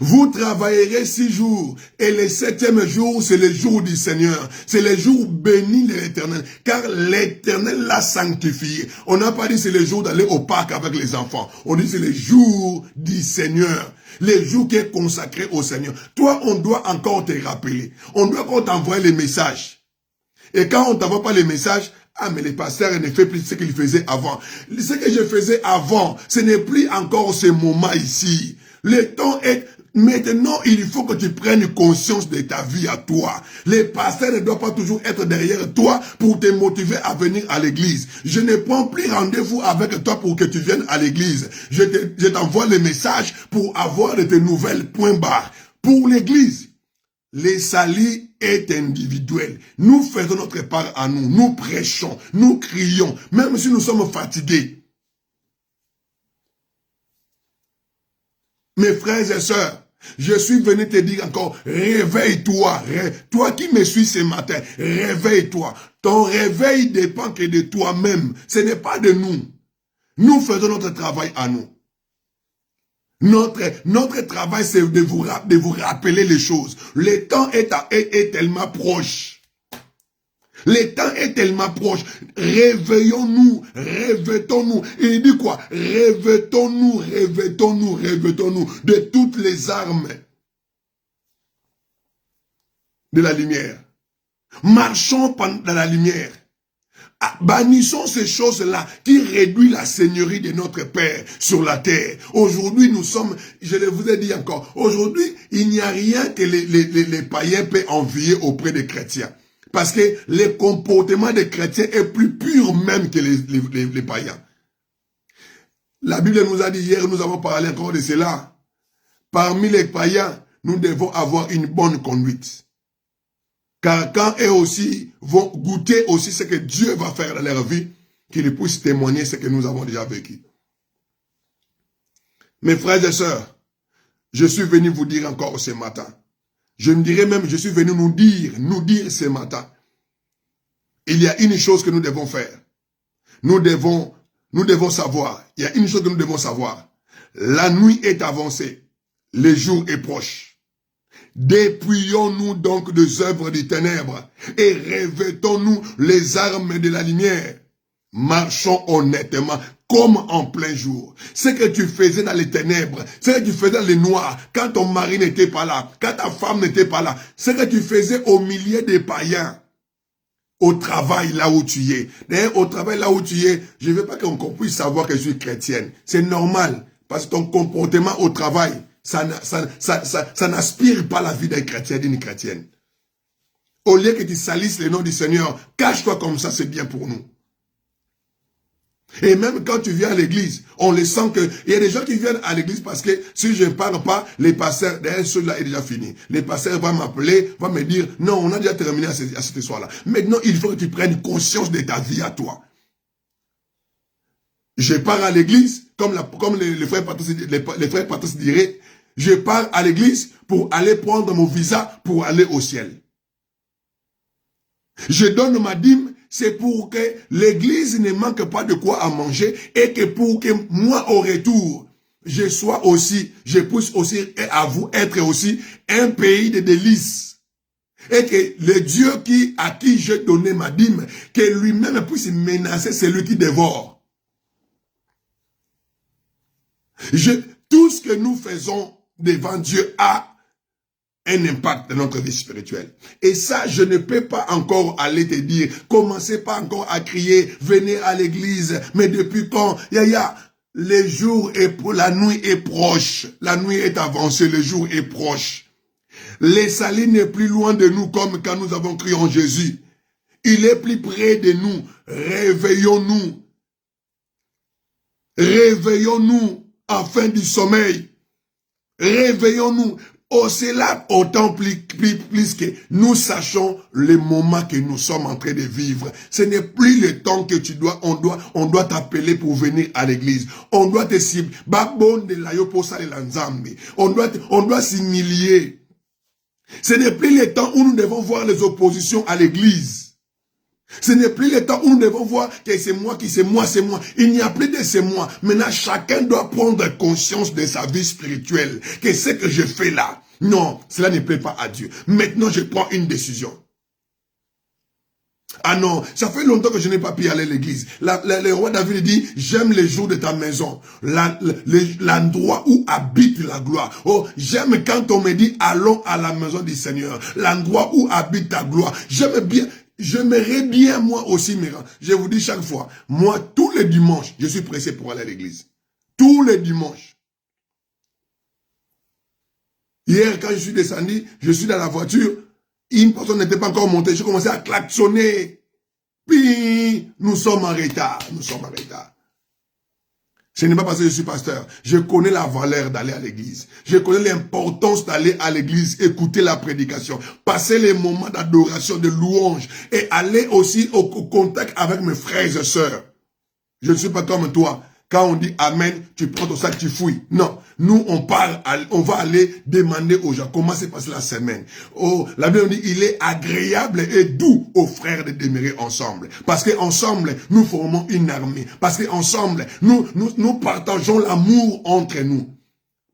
Vous travaillerez 6 jours. Et le 7e jour, c'est le jour du Seigneur. C'est le jour béni de l'Éternel. Car l'Éternel l'a sanctifié. On n'a pas dit c'est le jour d'aller au parc avec les enfants. On dit c'est le jour du Seigneur. Le jour qui est consacré au Seigneur. Toi, on doit encore te rappeler. On doit encore t'envoyer les messages. Et quand on ne t'envoie pas les messages, ah mais le pasteur ne fait plus ce qu'il faisait avant. Ce que je faisais avant, ce n'est plus encore ce moment ici. Le temps est... Maintenant, il faut que tu prennes conscience de ta vie à toi. Les pasteurs ne doivent pas toujours être derrière toi pour te motiver à venir à l'église. Je ne prends plus rendez-vous avec toi pour que tu viennes à l'église. Je t'envoie les messages pour avoir de tes nouvelles, point barre. Pour l'église, le salut est individuel. Nous faisons notre part à nous. Nous prêchons, nous crions, même si nous sommes fatigués. Mes frères et sœurs, je suis venu te dire encore, réveille-toi. Toi qui me suis ce matin, réveille-toi. Ton réveil dépend que de toi-même. Ce n'est pas de nous. Nous faisons notre travail à nous. Notre travail, c'est de vous rappeler les choses. Le temps est tellement proche. Le temps est tellement proche. Réveillons-nous, revêtons-nous. Il dit quoi? Revêtons-nous de toutes les armes de la lumière. Marchons dans la lumière. Bannissons ces choses-là qui réduisent la seigneurie de notre Père sur la terre. Aujourd'hui, nous sommes, je vous ai dit encore, aujourd'hui, il n'y a rien que les païens peuvent envier auprès des chrétiens. Parce que le comportement des chrétiens est plus pur même que les païens. La Bible nous a dit hier, nous avons parlé encore de cela. Parmi les païens, nous devons avoir une bonne conduite. Car quand eux aussi vont goûter aussi ce que Dieu va faire dans leur vie, qu'ils puissent témoigner ce que nous avons déjà vécu. Mes frères et sœurs, je suis venu vous dire encore ce matin. Je me dirais même, je suis venu nous dire ce matin. Il y a une chose que nous devons faire. Nous devons savoir. Il y a une chose que nous devons savoir. La nuit est avancée. Le jour est proche. Dépouillons-nous donc des œuvres des ténèbres et revêtons-nous les armes de la lumière. Marchons honnêtement comme en plein jour. Ce que tu faisais dans les ténèbres, ce que tu faisais dans les noirs, quand ton mari n'était pas là, quand ta femme n'était pas là, ce que tu faisais au milieu des païens, au travail là où tu es. D'ailleurs, au travail là où tu es, je ne veux pas qu'on puisse savoir que je suis chrétienne. C'est normal, parce que ton comportement au travail, ça n'aspire pas la vie d'un chrétien, d'une chrétienne. Au lieu que tu salisses le nom du Seigneur, cache-toi comme ça, c'est bien pour nous. Et même quand tu viens à l'église, on le sent que... Il y a des gens qui viennent à l'église parce que si je ne parle pas, les pasteurs, d'ailleurs, celui-là est déjà fini. Les pasteurs vont m'appeler, vont me dire, non, on a déjà terminé à cette soir-là. Maintenant, il faut que tu prennes conscience de ta vie à toi. Je pars à l'église, comme les frères Patrice diraient, je pars à l'église pour aller prendre mon visa pour aller au ciel. Je donne ma dîme, c'est pour que l'église ne manque pas de quoi à manger et que pour que moi au retour, je puisse aussi à vous être aussi un pays de délices. Et que le Dieu à qui j'ai donné ma dîme, que lui-même puisse menacer celui qui dévore. Tout ce que nous faisons devant Dieu a un impact dans notre vie spirituelle. Et ça, je ne peux pas encore aller te dire, commencez pas encore à crier, venez à l'église, mais depuis quand? Le jour la nuit est proche, la nuit est avancée, le jour est proche. Le salut n'est plus loin de nous comme quand nous avons crié en Jésus. Il est plus près de nous. Réveillons-nous. Réveillons-nous en fin du sommeil. Réveillons-nous. Cela autant plus que nous sachons le moment que nous sommes en train de vivre. Ce n'est plus le temps que on doit t'appeler pour venir à l'église. On doit te cibler. On doit s'humilier. Ce n'est plus le temps où nous devons voir les oppositions à l'église. Ce n'est plus le temps où nous devons voir que c'est moi qui c'est moi, c'est moi. Il n'y a plus de c'est moi. Maintenant, chacun doit prendre conscience de sa vie spirituelle. Que ce que je fais là, non, cela ne plaît pas à Dieu. Maintenant, je prends une décision. Ah non, ça fait longtemps que je n'ai pas pu aller à l'église. Le roi David dit, j'aime les jours de ta maison, l'endroit où habite la gloire. Oh, j'aime quand on me dit, allons à la maison du Seigneur, l'endroit où habite ta gloire. J'aime bien. J'aimerais bien, moi aussi, mais je vous dis chaque fois, moi, tous les dimanches, je suis pressé pour aller à l'église. Tous les dimanches. Hier, quand je suis descendu, je suis dans la voiture, une personne n'était pas encore montée, j'ai commencé à klaxonner. Puis, nous sommes en retard, nous sommes en retard. Ce n'est pas parce que je suis pasteur. Je connais la valeur d'aller à l'église. Je connais l'importance d'aller à l'église, écouter la prédication, passer les moments d'adoration, de louange et aller aussi au contact avec mes frères et sœurs. Je ne suis pas comme toi. Quand on dit Amen, tu prends ton sac, tu fouilles. Non, nous on va aller demander aux gens comment s'est passée la semaine. Oh, la Bible dit, il est agréable et doux aux frères de demeurer ensemble. Parce qu'ensemble, nous formons une armée. Parce qu'ensemble, nous partageons l'amour entre nous.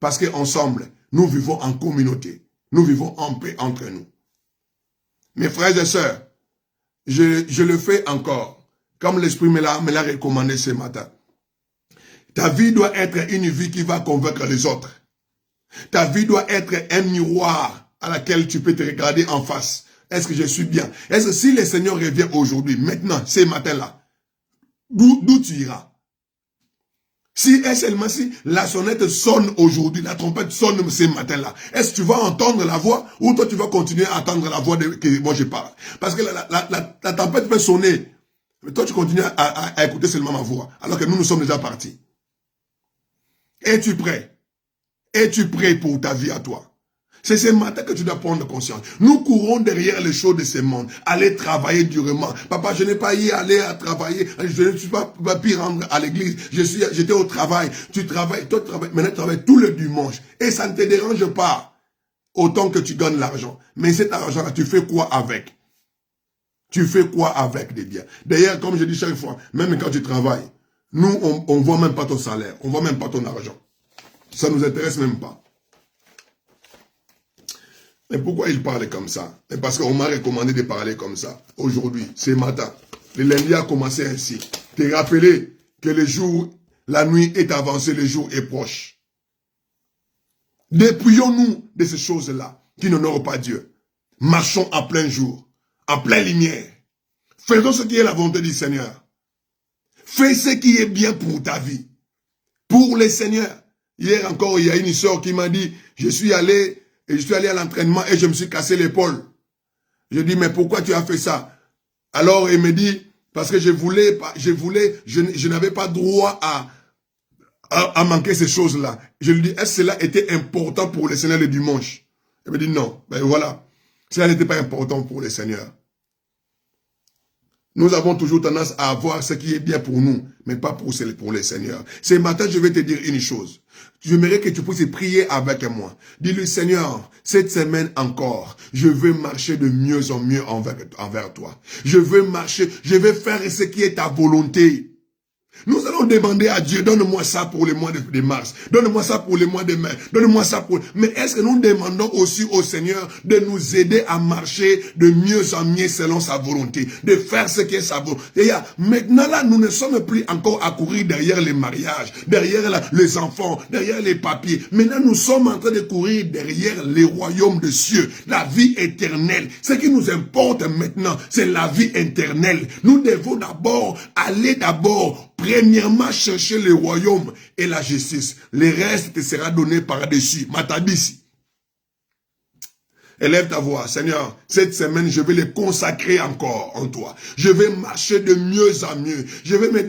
Parce qu'ensemble, nous vivons en communauté. Nous vivons en paix entre nous. Mes frères et sœurs, je le fais encore. Comme l'Esprit me l'a recommandé ce matin. Ta vie doit être une vie qui va convaincre les autres. Ta vie doit être un miroir à laquelle tu peux te regarder en face. Est-ce que je suis bien? Est-ce que si le Seigneur revient aujourd'hui, maintenant, ce matin-là, d'où tu iras? Si la sonnette sonne aujourd'hui, la trompette sonne ce matin-là, est-ce que tu vas entendre la voix ou toi tu vas continuer à entendre la voix que moi je parle? Parce que la tempête peut sonner, mais toi tu continues à écouter seulement ma voix, alors que nous sommes déjà partis. Es-tu prêt? Es-tu prêt pour ta vie à toi? C'est ce matin que tu dois prendre conscience. Nous courons derrière les choses de ce monde. Aller travailler durement. Papa, je n'ai pas y aller à travailler. Je ne suis pas pu rendre à l'église. J'étais au travail. Tu travailles, toi tu travailles. Maintenant tu travailles tout le dimanche. Et ça ne te dérange pas. Autant que tu gagnes l'argent. Mais cet argent-là, tu fais quoi avec? Tu fais quoi avec des biens? D'ailleurs, comme je dis chaque fois, même quand tu travailles, nous, on ne voit même pas ton salaire. On ne voit même pas ton argent. Ça ne nous intéresse même pas. Mais pourquoi il parle comme ça? Et parce qu'on m'a recommandé de parler comme ça. Aujourd'hui, ce matin, le lundi a commencé ainsi. Te rappeler que le jour, la nuit est avancée, le jour est proche. Dépouillons-nous de ces choses-là qui n'honorent pas Dieu. Marchons en plein jour, en pleine lumière. Faisons ce qui est la volonté du Seigneur. Fais ce qui est bien pour ta vie. Pour le Seigneur. Hier encore, il y a une soeur qui m'a dit, je suis allé à l'entraînement et je me suis cassé l'épaule. Je dis, mais pourquoi tu as fait ça? Alors, il me dit, parce que je n'avais pas droit à manquer ces choses-là. Je lui dis, est-ce que cela était important pour le Seigneur le dimanche? Il me dit, non. Ben voilà. Cela n'était pas important pour le Seigneur. Nous avons toujours tendance à avoir ce qui est bien pour nous, mais pas pour le Seigneur. Ce matin, je vais te dire une chose. J'aimerais que tu puisses prier avec moi. Dis-lui, Seigneur, cette semaine encore, je veux marcher de mieux en mieux envers toi. Je veux marcher, je veux faire ce qui est ta volonté. Nous allons demander à Dieu, donne-moi ça pour le mois de mars, donne-moi ça pour le mois de mai, donne-moi ça pour... Mais est-ce que nous demandons aussi au Seigneur de nous aider à marcher de mieux en mieux selon sa volonté, de faire ce qui est sa volonté. Et maintenant là, nous ne sommes plus encore à courir derrière les mariages, derrière les enfants, derrière les papiers. Maintenant, nous sommes en train de courir derrière les royaumes de cieux, la vie éternelle. Ce qui nous importe maintenant, c'est la vie éternelle. Nous devons aller premièrement, chercher le royaume et la justice. Le reste te sera donné par-dessus. Matabisi. Élève ta voix. Seigneur, cette semaine, je vais les consacrer encore en toi. Je vais marcher de mieux en mieux. Je vais me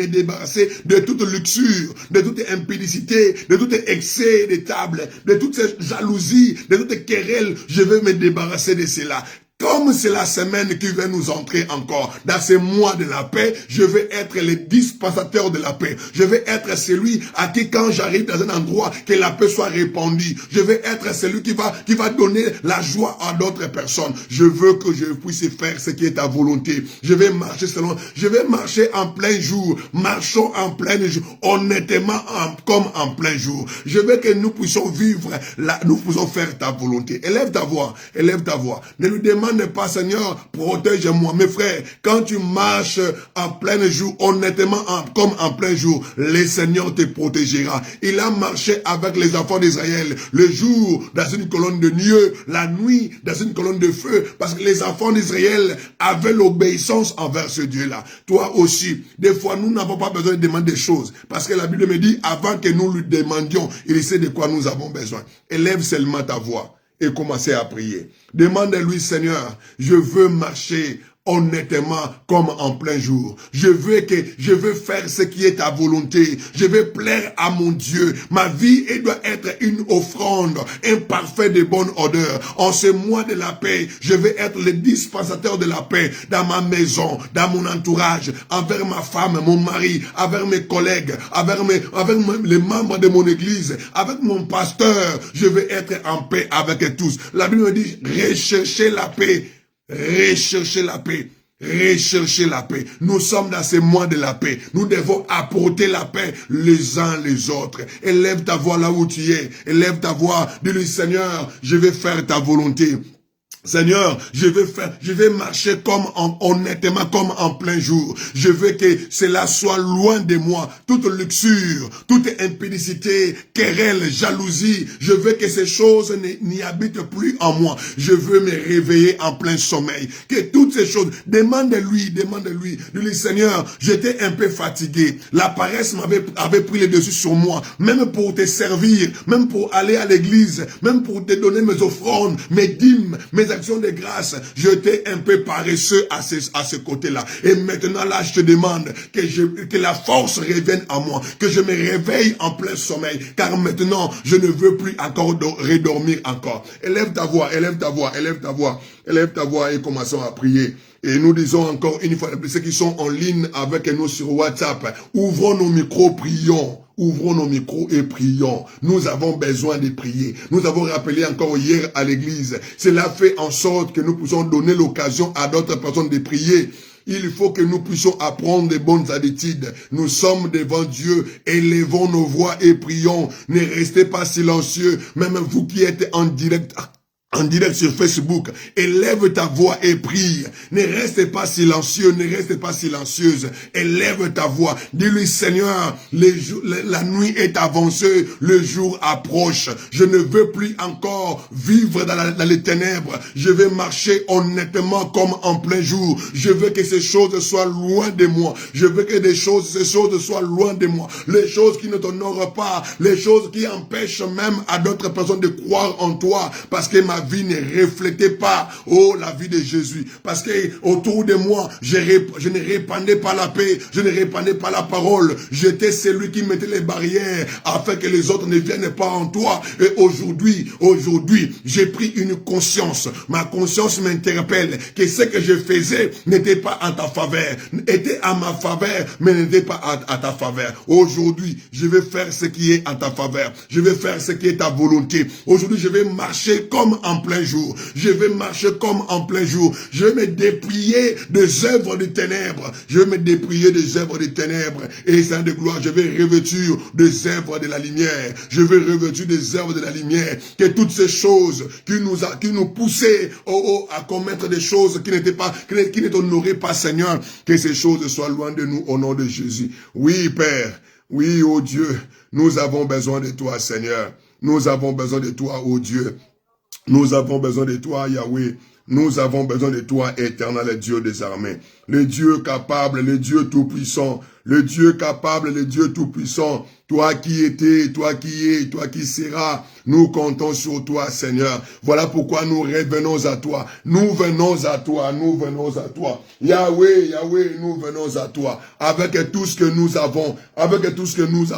débarrasser de toute luxure, de toute impudicité, de tout excès de table, de toute jalousie, de toute querelle. Je vais me débarrasser de cela. Comme c'est la semaine qui va nous entrer encore dans ce mois de la paix, je vais être le dispensateur de la paix. Je vais être celui à qui, quand j'arrive dans un endroit, que la paix soit répandue. Je vais être celui qui va donner la joie à d'autres personnes. Je veux que je puisse faire ce qui est ta volonté. Je vais marcher en plein jour. Marchons en plein jour, honnêtement comme en plein jour. Je veux que nous puissions vivre là, nous puissions faire ta volonté. Élève ta voix, élève ta voix. Ne nous demande pas, Seigneur, protège-moi. Mes frères, quand tu marches en plein jour, honnêtement comme en plein jour, le Seigneur te protégera. Il a marché avec les enfants d'Israël, le jour dans une colonne de nuée, la nuit dans une colonne de feu, parce que les enfants d'Israël avaient l'obéissance envers ce Dieu-là. Toi aussi, des fois, nous n'avons pas besoin de demander des choses, parce que la Bible me dit, avant que nous lui demandions, il sait de quoi nous avons besoin. Élève seulement ta voix et commencez à prier. Demande-lui, Seigneur, je veux marcher honnêtement comme en plein jour. Je veux faire ce qui est ta volonté. Je veux plaire à mon Dieu. Ma vie doit être une offrande, un parfait de bonne odeur. En ce mois de la paix, je vais être le dispensateur de la paix dans ma maison, dans mon entourage, envers ma femme, mon mari, avec mes collègues, avec les membres de mon église, avec mon pasteur. Je veux être en paix avec tous. La Bible me dit, recherchez la paix. Recherchez la paix. Recherchez la paix. Nous sommes dans ce mois de la paix. Nous devons apporter la paix les uns les autres. Élève ta voix là où tu es. Élève ta voix. Dis-lui, Seigneur, je vais faire ta volonté. Seigneur, je vais marcher honnêtement comme en plein jour. Je veux que cela soit loin de moi. Toute luxure, toute impudicité, querelle, jalousie. Je veux que ces choses n'y habitent plus en moi. Je veux me réveiller en plein sommeil. Que toutes ces choses, demande-lui. Dis-lui, Seigneur, j'étais un peu fatigué. La paresse avait pris le dessus sur moi. Même pour te servir, même pour aller à l'église, même pour te donner mes offrandes, mes dîmes, mes actions de grâce, j'étais un peu paresseux à ce côté-là. Et maintenant, là, je te demande que la force revienne à moi, que je me réveille en plein sommeil, car maintenant, je ne veux plus encore redormir encore. Élève ta voix, élève ta voix, élève ta voix, élève ta voix et commençons à prier. Et nous disons encore une fois, ceux qui sont en ligne avec nous sur WhatsApp, ouvrons nos micros, prions. Ouvrons nos micros et prions. Nous avons besoin de prier. Nous avons rappelé encore hier à l'église. Cela fait en sorte que nous puissions donner l'occasion à d'autres personnes de prier. Il faut que nous puissions apprendre des bonnes habitudes. Nous sommes devant Dieu. Élevons nos voix et prions. Ne restez pas silencieux. Même vous qui êtes en direct. en direct sur Facebook, élève ta voix et prie. Ne reste pas silencieux, ne reste pas silencieuse. Élève ta voix. Dis-lui, Seigneur, la nuit est avancée, le jour approche. Je ne veux plus encore vivre dans les ténèbres. Je vais marcher honnêtement comme en plein jour. Je veux que ces choses soient loin de moi. Je veux que ces choses soient loin de moi. Les choses qui ne t'honorent pas, les choses qui empêchent même à d'autres personnes de croire en toi, parce que ma vie ne reflétait pas, la vie de Jésus. Parce que autour de moi, je ne répandais pas la paix, je ne répandais pas la parole. J'étais celui qui mettait les barrières afin que les autres ne viennent pas en toi. Et aujourd'hui, j'ai pris une conscience. Ma conscience m'interpelle que ce que je faisais n'était pas en ta faveur, était à ma faveur, mais n'était pas à ta faveur. Aujourd'hui, je vais faire ce qui est en ta faveur. Je vais faire ce qui est ta volonté. Aujourd'hui, je vais marcher comme en plein jour. Je vais marcher comme en plein jour. Je vais me dépouiller des œuvres de ténèbres. Je vais me dépouiller des œuvres de ténèbres. Et Seigneur de gloire, je vais revêtir des œuvres de la lumière. Je vais revêtir des œuvres de la lumière. Que toutes ces choses qui nous poussaient à commettre des choses qui n'étaient pas, qui ne t'honoraient pas, Seigneur, que ces choses soient loin de nous au nom de Jésus. Oui, Père. Oui, oh Dieu, nous avons besoin de toi, Seigneur. Nous avons besoin de toi, oh Dieu. Nous avons besoin de toi, Yahweh. Nous avons besoin de toi, éternel Dieu des armées. Le Dieu capable, le Dieu tout-puissant. Le Dieu capable, le Dieu tout-puissant. Toi qui étais, toi qui es, toi qui seras. Nous comptons sur toi, Seigneur. Voilà pourquoi nous revenons à toi. Nous venons à toi, nous venons à toi. Yahweh, Yahweh, nous venons à toi. Avec tout ce que nous avons, avec tout ce que nous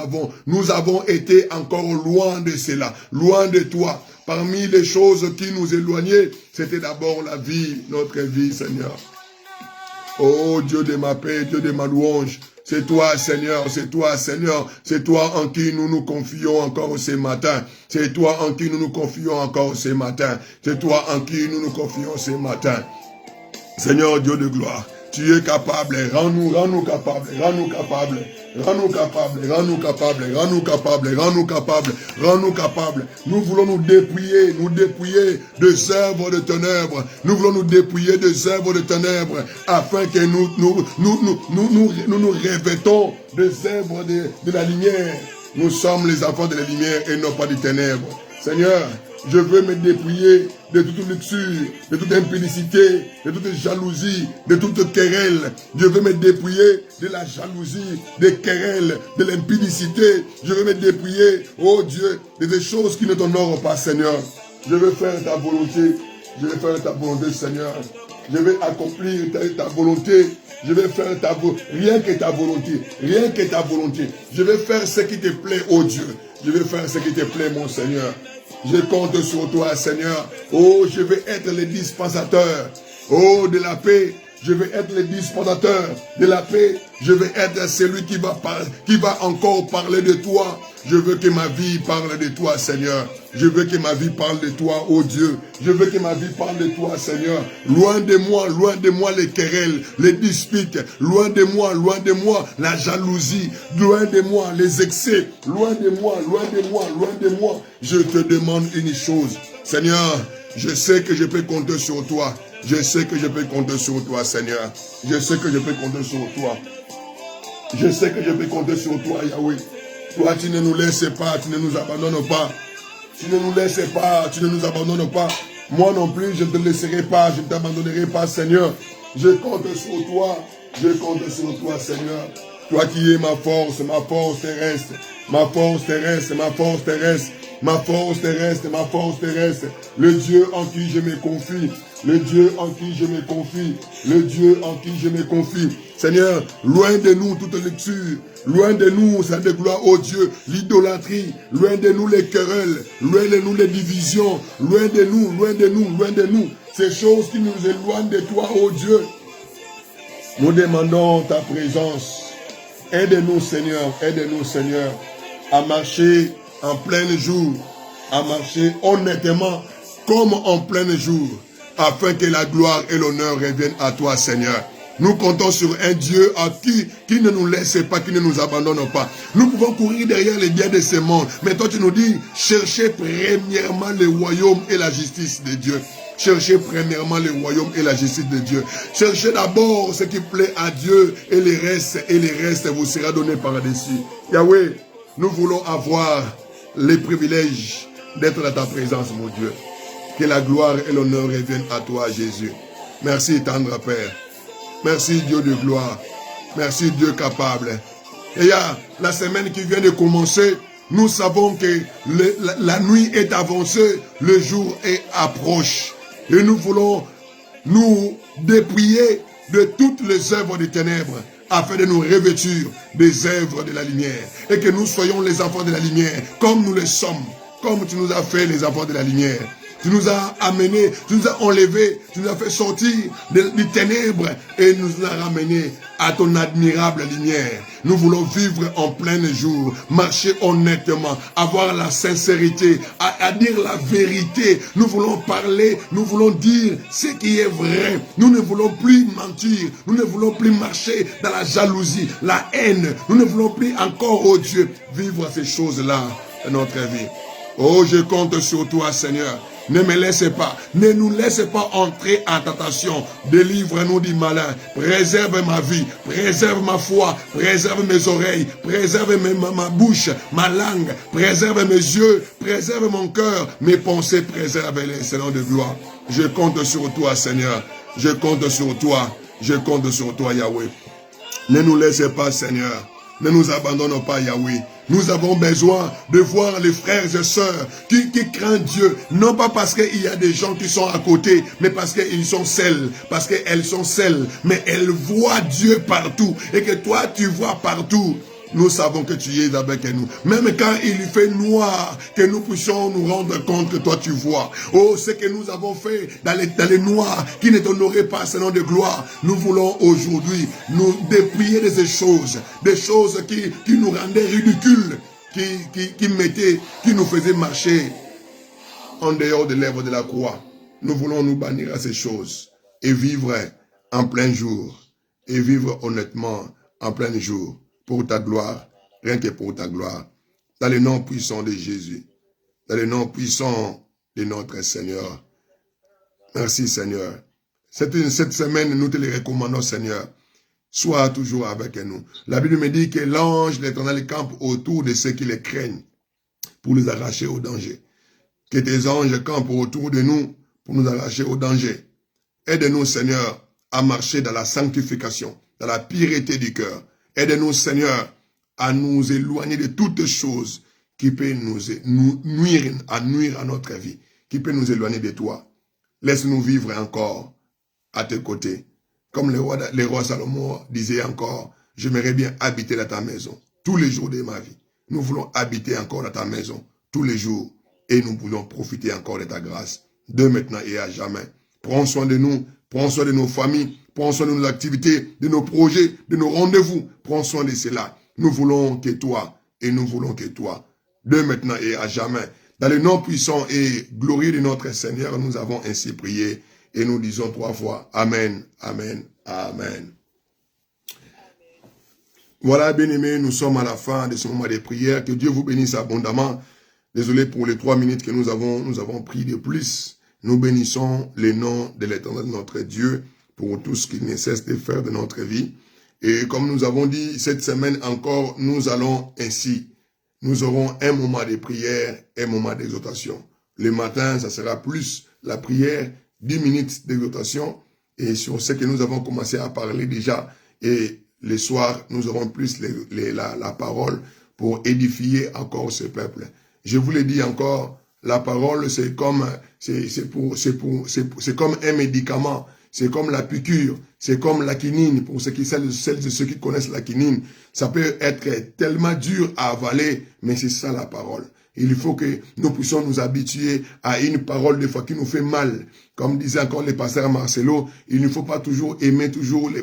avons été encore loin de cela, loin de toi. Parmi les choses qui nous éloignaient, c'était d'abord la vie, notre vie, Seigneur. Oh Dieu de ma paix, Dieu de ma louange, c'est toi, Seigneur, c'est toi, Seigneur, c'est toi en qui nous nous confions encore ce matin. C'est toi en qui nous nous confions encore ce matin. C'est toi en qui nous nous confions ce matin. Seigneur Dieu de gloire, tu es capable, rends-nous capables, rends-nous capables. Rends-nous capables, rends-nous capables, rends-nous capables, rends-nous capables, rends-nous capables. Nous voulons nous dépouiller des œuvres de ténèbres. Nous voulons nous dépouiller des œuvres de ténèbres afin que nous revêtons des œuvres de la lumière. Nous sommes les enfants de la lumière et non pas des ténèbres. Seigneur, je veux me dépouiller de toute luxure, de toute impudicité, de toute jalousie, de toute querelle. Je veux me dépouiller de la jalousie, des querelles, de l'impudicité. Je veux me dépouiller, oh Dieu, de des choses qui ne t'honorent pas, Seigneur. Je veux faire ta volonté. Je vais faire ta volonté, Seigneur. Je vais accomplir ta volonté. Je vais faire ta volonté. Rien que ta volonté. Rien que ta volonté. Je vais faire ce qui te plaît, oh Dieu. Je vais faire ce qui te plaît, mon Seigneur. Je compte sur toi, Seigneur. Oh, je vais être le dispensateur. Oh, de la paix. Je vais être le dispensateur de la paix. Je vais être celui qui va encore parler de toi. Je veux que ma vie parle de toi, Seigneur. Je veux que ma vie parle de toi, oh Dieu. Je veux que ma vie parle de toi, Seigneur. Loin de moi les querelles, les disputes. Loin de moi la jalousie. Loin de moi les excès. Loin de moi. Je te demande une chose. Seigneur, je sais que je peux compter sur toi. Je sais que je peux compter sur toi, Seigneur. Je sais que je peux compter sur toi. Je sais que je peux compter sur toi, Yahweh. Toi, tu ne nous laisses pas, tu ne nous abandonnes pas. Tu ne nous laisses pas, tu ne nous abandonnes pas. Moi non plus, je ne te laisserai pas, je ne t'abandonnerai pas, Seigneur. Je compte sur toi, Seigneur. Toi qui es ma force terrestre. Ma force terrestre, ma force terrestre. Ma force terrestre, ma force terrestre. Le Dieu en qui je me confie. Le Dieu en qui je me confie. Le Dieu en qui je me confie. Seigneur, loin de nous toute lecture. Loin de nous, ça de gloire, oh Dieu, l'idolâtrie. Loin de nous les querelles. Loin de nous les divisions. Loin de nous. Ces choses qui nous éloignent de toi, oh Dieu. Nous demandons ta présence. Aide-nous, Seigneur, à marcher en plein jour, à marcher honnêtement comme en plein jour, afin que la gloire et l'honneur reviennent à toi, Seigneur. Nous comptons sur un Dieu qui ne nous laisse pas, qui ne nous abandonne pas. Nous pouvons courir derrière les biens de ce monde. Mais toi, tu nous dis, cherchez premièrement le royaume et la justice de Dieu. Cherchez premièrement le royaume et la justice de Dieu. Cherchez d'abord ce qui plaît à Dieu et les restes vous sera donné par-dessus. Yahweh, nous voulons avoir les privilèges d'être dans ta présence, mon Dieu. Que la gloire et l'honneur reviennent à toi, Jésus. Merci, tendre Père. Merci, Dieu de gloire. Merci, Dieu capable. Et la semaine qui vient de commencer, nous savons que la nuit est avancée, le jour est approche. Et nous voulons nous dépouiller de toutes les œuvres des ténèbres afin de nous revêtir des œuvres de la lumière. Et que nous soyons les enfants de la lumière comme nous le sommes, comme tu nous as fait les enfants de la lumière. Tu nous as amenés, tu nous as enlevés, tu nous as fait sortir des ténèbres et nous as ramenés à ton admirable lumière. Nous voulons vivre en plein jour, marcher honnêtement, avoir la sincérité, à dire la vérité. Nous voulons parler, nous voulons dire ce qui est vrai. Nous ne voulons plus mentir, nous ne voulons plus marcher dans la jalousie, la haine. Nous ne voulons plus encore, oh Dieu, vivre ces choses-là dans notre vie. Oh, je compte sur toi, Seigneur. Ne me laisse pas, ne nous laisse pas entrer en tentation. Délivre-nous du malin. Préserve ma vie, préserve ma foi, préserve mes oreilles, préserve ma bouche, ma langue, préserve mes yeux, préserve mon cœur, mes pensées, préserve-les, Seigneur de gloire. Je compte sur toi, Seigneur. Je compte sur toi. Je compte sur toi, Yahweh. Ne nous laisse pas, Seigneur. Ne nous abandonnons pas, Yahweh. Nous avons besoin de voir les frères et sœurs qui craignent Dieu. Non pas parce qu'il y a des gens qui sont à côté, mais parce qu'ils sont seuls. Parce qu'elles sont seules. Mais elles voient Dieu partout. Et que toi, tu vois partout. Nous savons que tu es avec nous. Même quand il fait noir, que nous puissions nous rendre compte que toi tu vois. Oh, ce que nous avons fait dans les noirs, qui ne t'honoraient pas ce nom de gloire. Nous voulons aujourd'hui nous dépouiller de ces choses. Des choses qui nous rendaient ridicules. Qui nous faisaient marcher en dehors de l'œuvre de la croix. Nous voulons nous bannir à ces choses. Et vivre en plein jour. Et vivre honnêtement en plein jour. Pour ta gloire, rien que pour ta gloire, dans le nom puissant de Jésus, dans le nom puissant de notre Seigneur. Merci Seigneur. Cette semaine, nous te le recommandons Seigneur. Sois toujours avec nous. La Bible me dit que l'ange de l'Éternel campe autour de ceux qui les craignent pour les arracher au danger. Que tes anges campent autour de nous pour nous arracher au danger. Aide-nous Seigneur à marcher dans la sanctification, dans la pureté du cœur. Aide-nous, Seigneur, à nous éloigner de toutes choses qui peuvent nous nuire à notre vie, qui peuvent nous éloigner de toi. Laisse-nous vivre encore à tes côtés. Comme le roi Salomon disait encore, j'aimerais bien habiter dans ta maison tous les jours de ma vie. Nous voulons habiter encore dans ta maison tous les jours et nous voulons profiter encore de ta grâce, de maintenant et à jamais. Prends soin de nous, prends soin de nos familles, prends soin de nos activités, de nos projets, de nos rendez-vous. Prends soin de cela. Nous voulons que toi, et nous voulons que toi, de maintenant et à jamais. Dans le nom puissant et glorieux de notre Seigneur, nous avons ainsi prié. Et nous disons 3 fois, Amen, Amen, Amen. Voilà, bien-aimés, nous sommes à la fin de ce moment de prière. Que Dieu vous bénisse abondamment. Désolé pour les 3 minutes que nous avons pris de plus. Nous bénissons le nom de l'Éternel, notre Dieu, pour tout ce qu'il ne cesse de faire de notre vie. Et comme nous avons dit, cette semaine encore, nous allons ainsi. Nous aurons un moment de prière, un moment d'exhortation. Le matin, ça sera plus la prière, 10 minutes d'exhortation. Et sur ce que nous avons commencé à parler déjà. Et le soir, nous aurons plus la parole pour édifier encore ce peuple. Je vous l'ai dit encore, la parole, c'est comme un médicament. C'est comme la piqûre, c'est comme la quinine. Pour celles et ceux qui connaissent la quinine, ça peut être tellement dur à avaler, mais c'est ça la parole. Il faut que nous puissions nous habituer à une parole des fois qui nous fait mal. Comme disait encore le pasteur Marcelo, il ne faut pas toujours aimer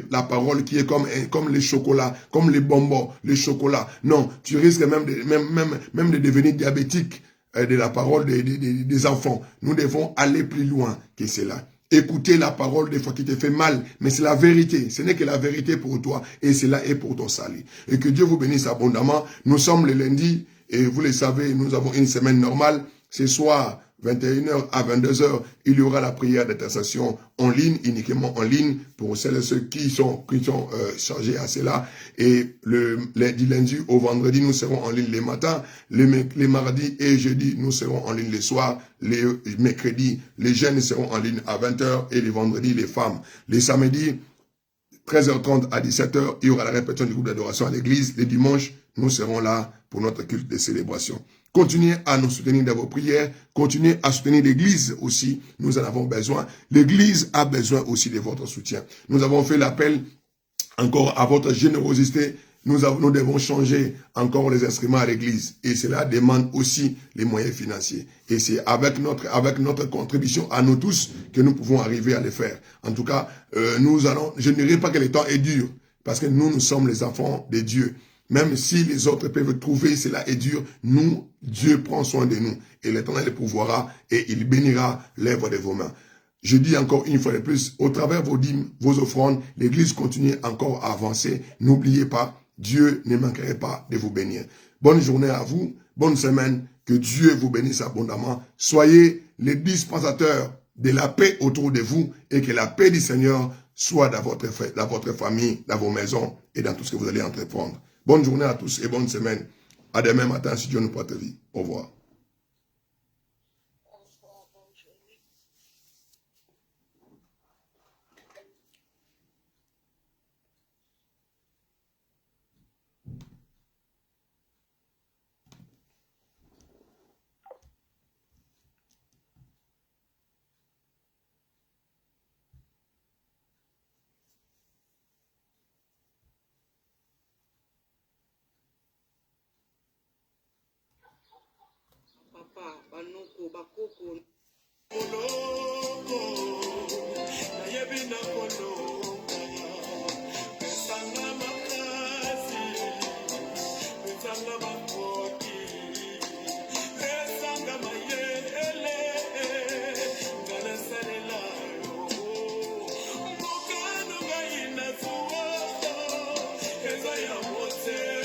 la parole qui est comme les chocolats, comme les bonbons, les chocolats. Non, tu risques même de devenir diabétique de la parole des enfants. Nous devons aller plus loin que cela. écouter la parole des fois qui te fait mal, mais c'est la vérité. Ce n'est que la vérité pour toi et cela est pour ton salut. Et que Dieu vous bénisse abondamment. Nous sommes le lundi et vous le savez, nous avons une semaine normale. Ce soir, 21h à 22h, il y aura la prière d'intercession en ligne, uniquement en ligne, pour celles et ceux qui sont chargés à cela. Et du lundi au vendredi, nous serons en ligne les matins. Les mardis et jeudis, nous serons en ligne les soirs. Les mercredis, les jeunes seront en ligne à 20h et les vendredis, les femmes. Les samedis, 13h30 à 17h, il y aura la répétition du groupe d'adoration à l'église. Les dimanches, nous serons là pour notre culte de célébration. Continuez à nous soutenir dans vos prières. Continuez à soutenir l'église aussi. Nous en avons besoin. L'église a besoin aussi de votre soutien. Nous avons fait l'appel encore à votre générosité. Nous devons changer encore les instruments à l'église. Et cela demande aussi les moyens financiers. Et c'est avec notre contribution à nous tous que nous pouvons arriver à le faire. En tout cas, je ne dirais pas que le temps est dur. Parce que nous sommes les enfants de Dieu. Même si les autres peuvent trouver cela est dur, nous, Dieu prend soin de nous. Et l'Éternel le pourvoira et il bénira l'œuvre de vos mains. Je dis encore une fois de plus, au travers vos dîmes, vos offrandes, l'Église continue encore à avancer. N'oubliez pas, Dieu ne manquerait pas de vous bénir. Bonne journée à vous, bonne semaine, que Dieu vous bénisse abondamment. Soyez les dispensateurs de la paix autour de vous et que la paix du Seigneur soit dans votre famille, dans vos maisons et dans tout ce que vous allez entreprendre. Bonne journée à tous et bonne semaine. À demain matin si Dieu nous porte vie. Au revoir. Eza ya mote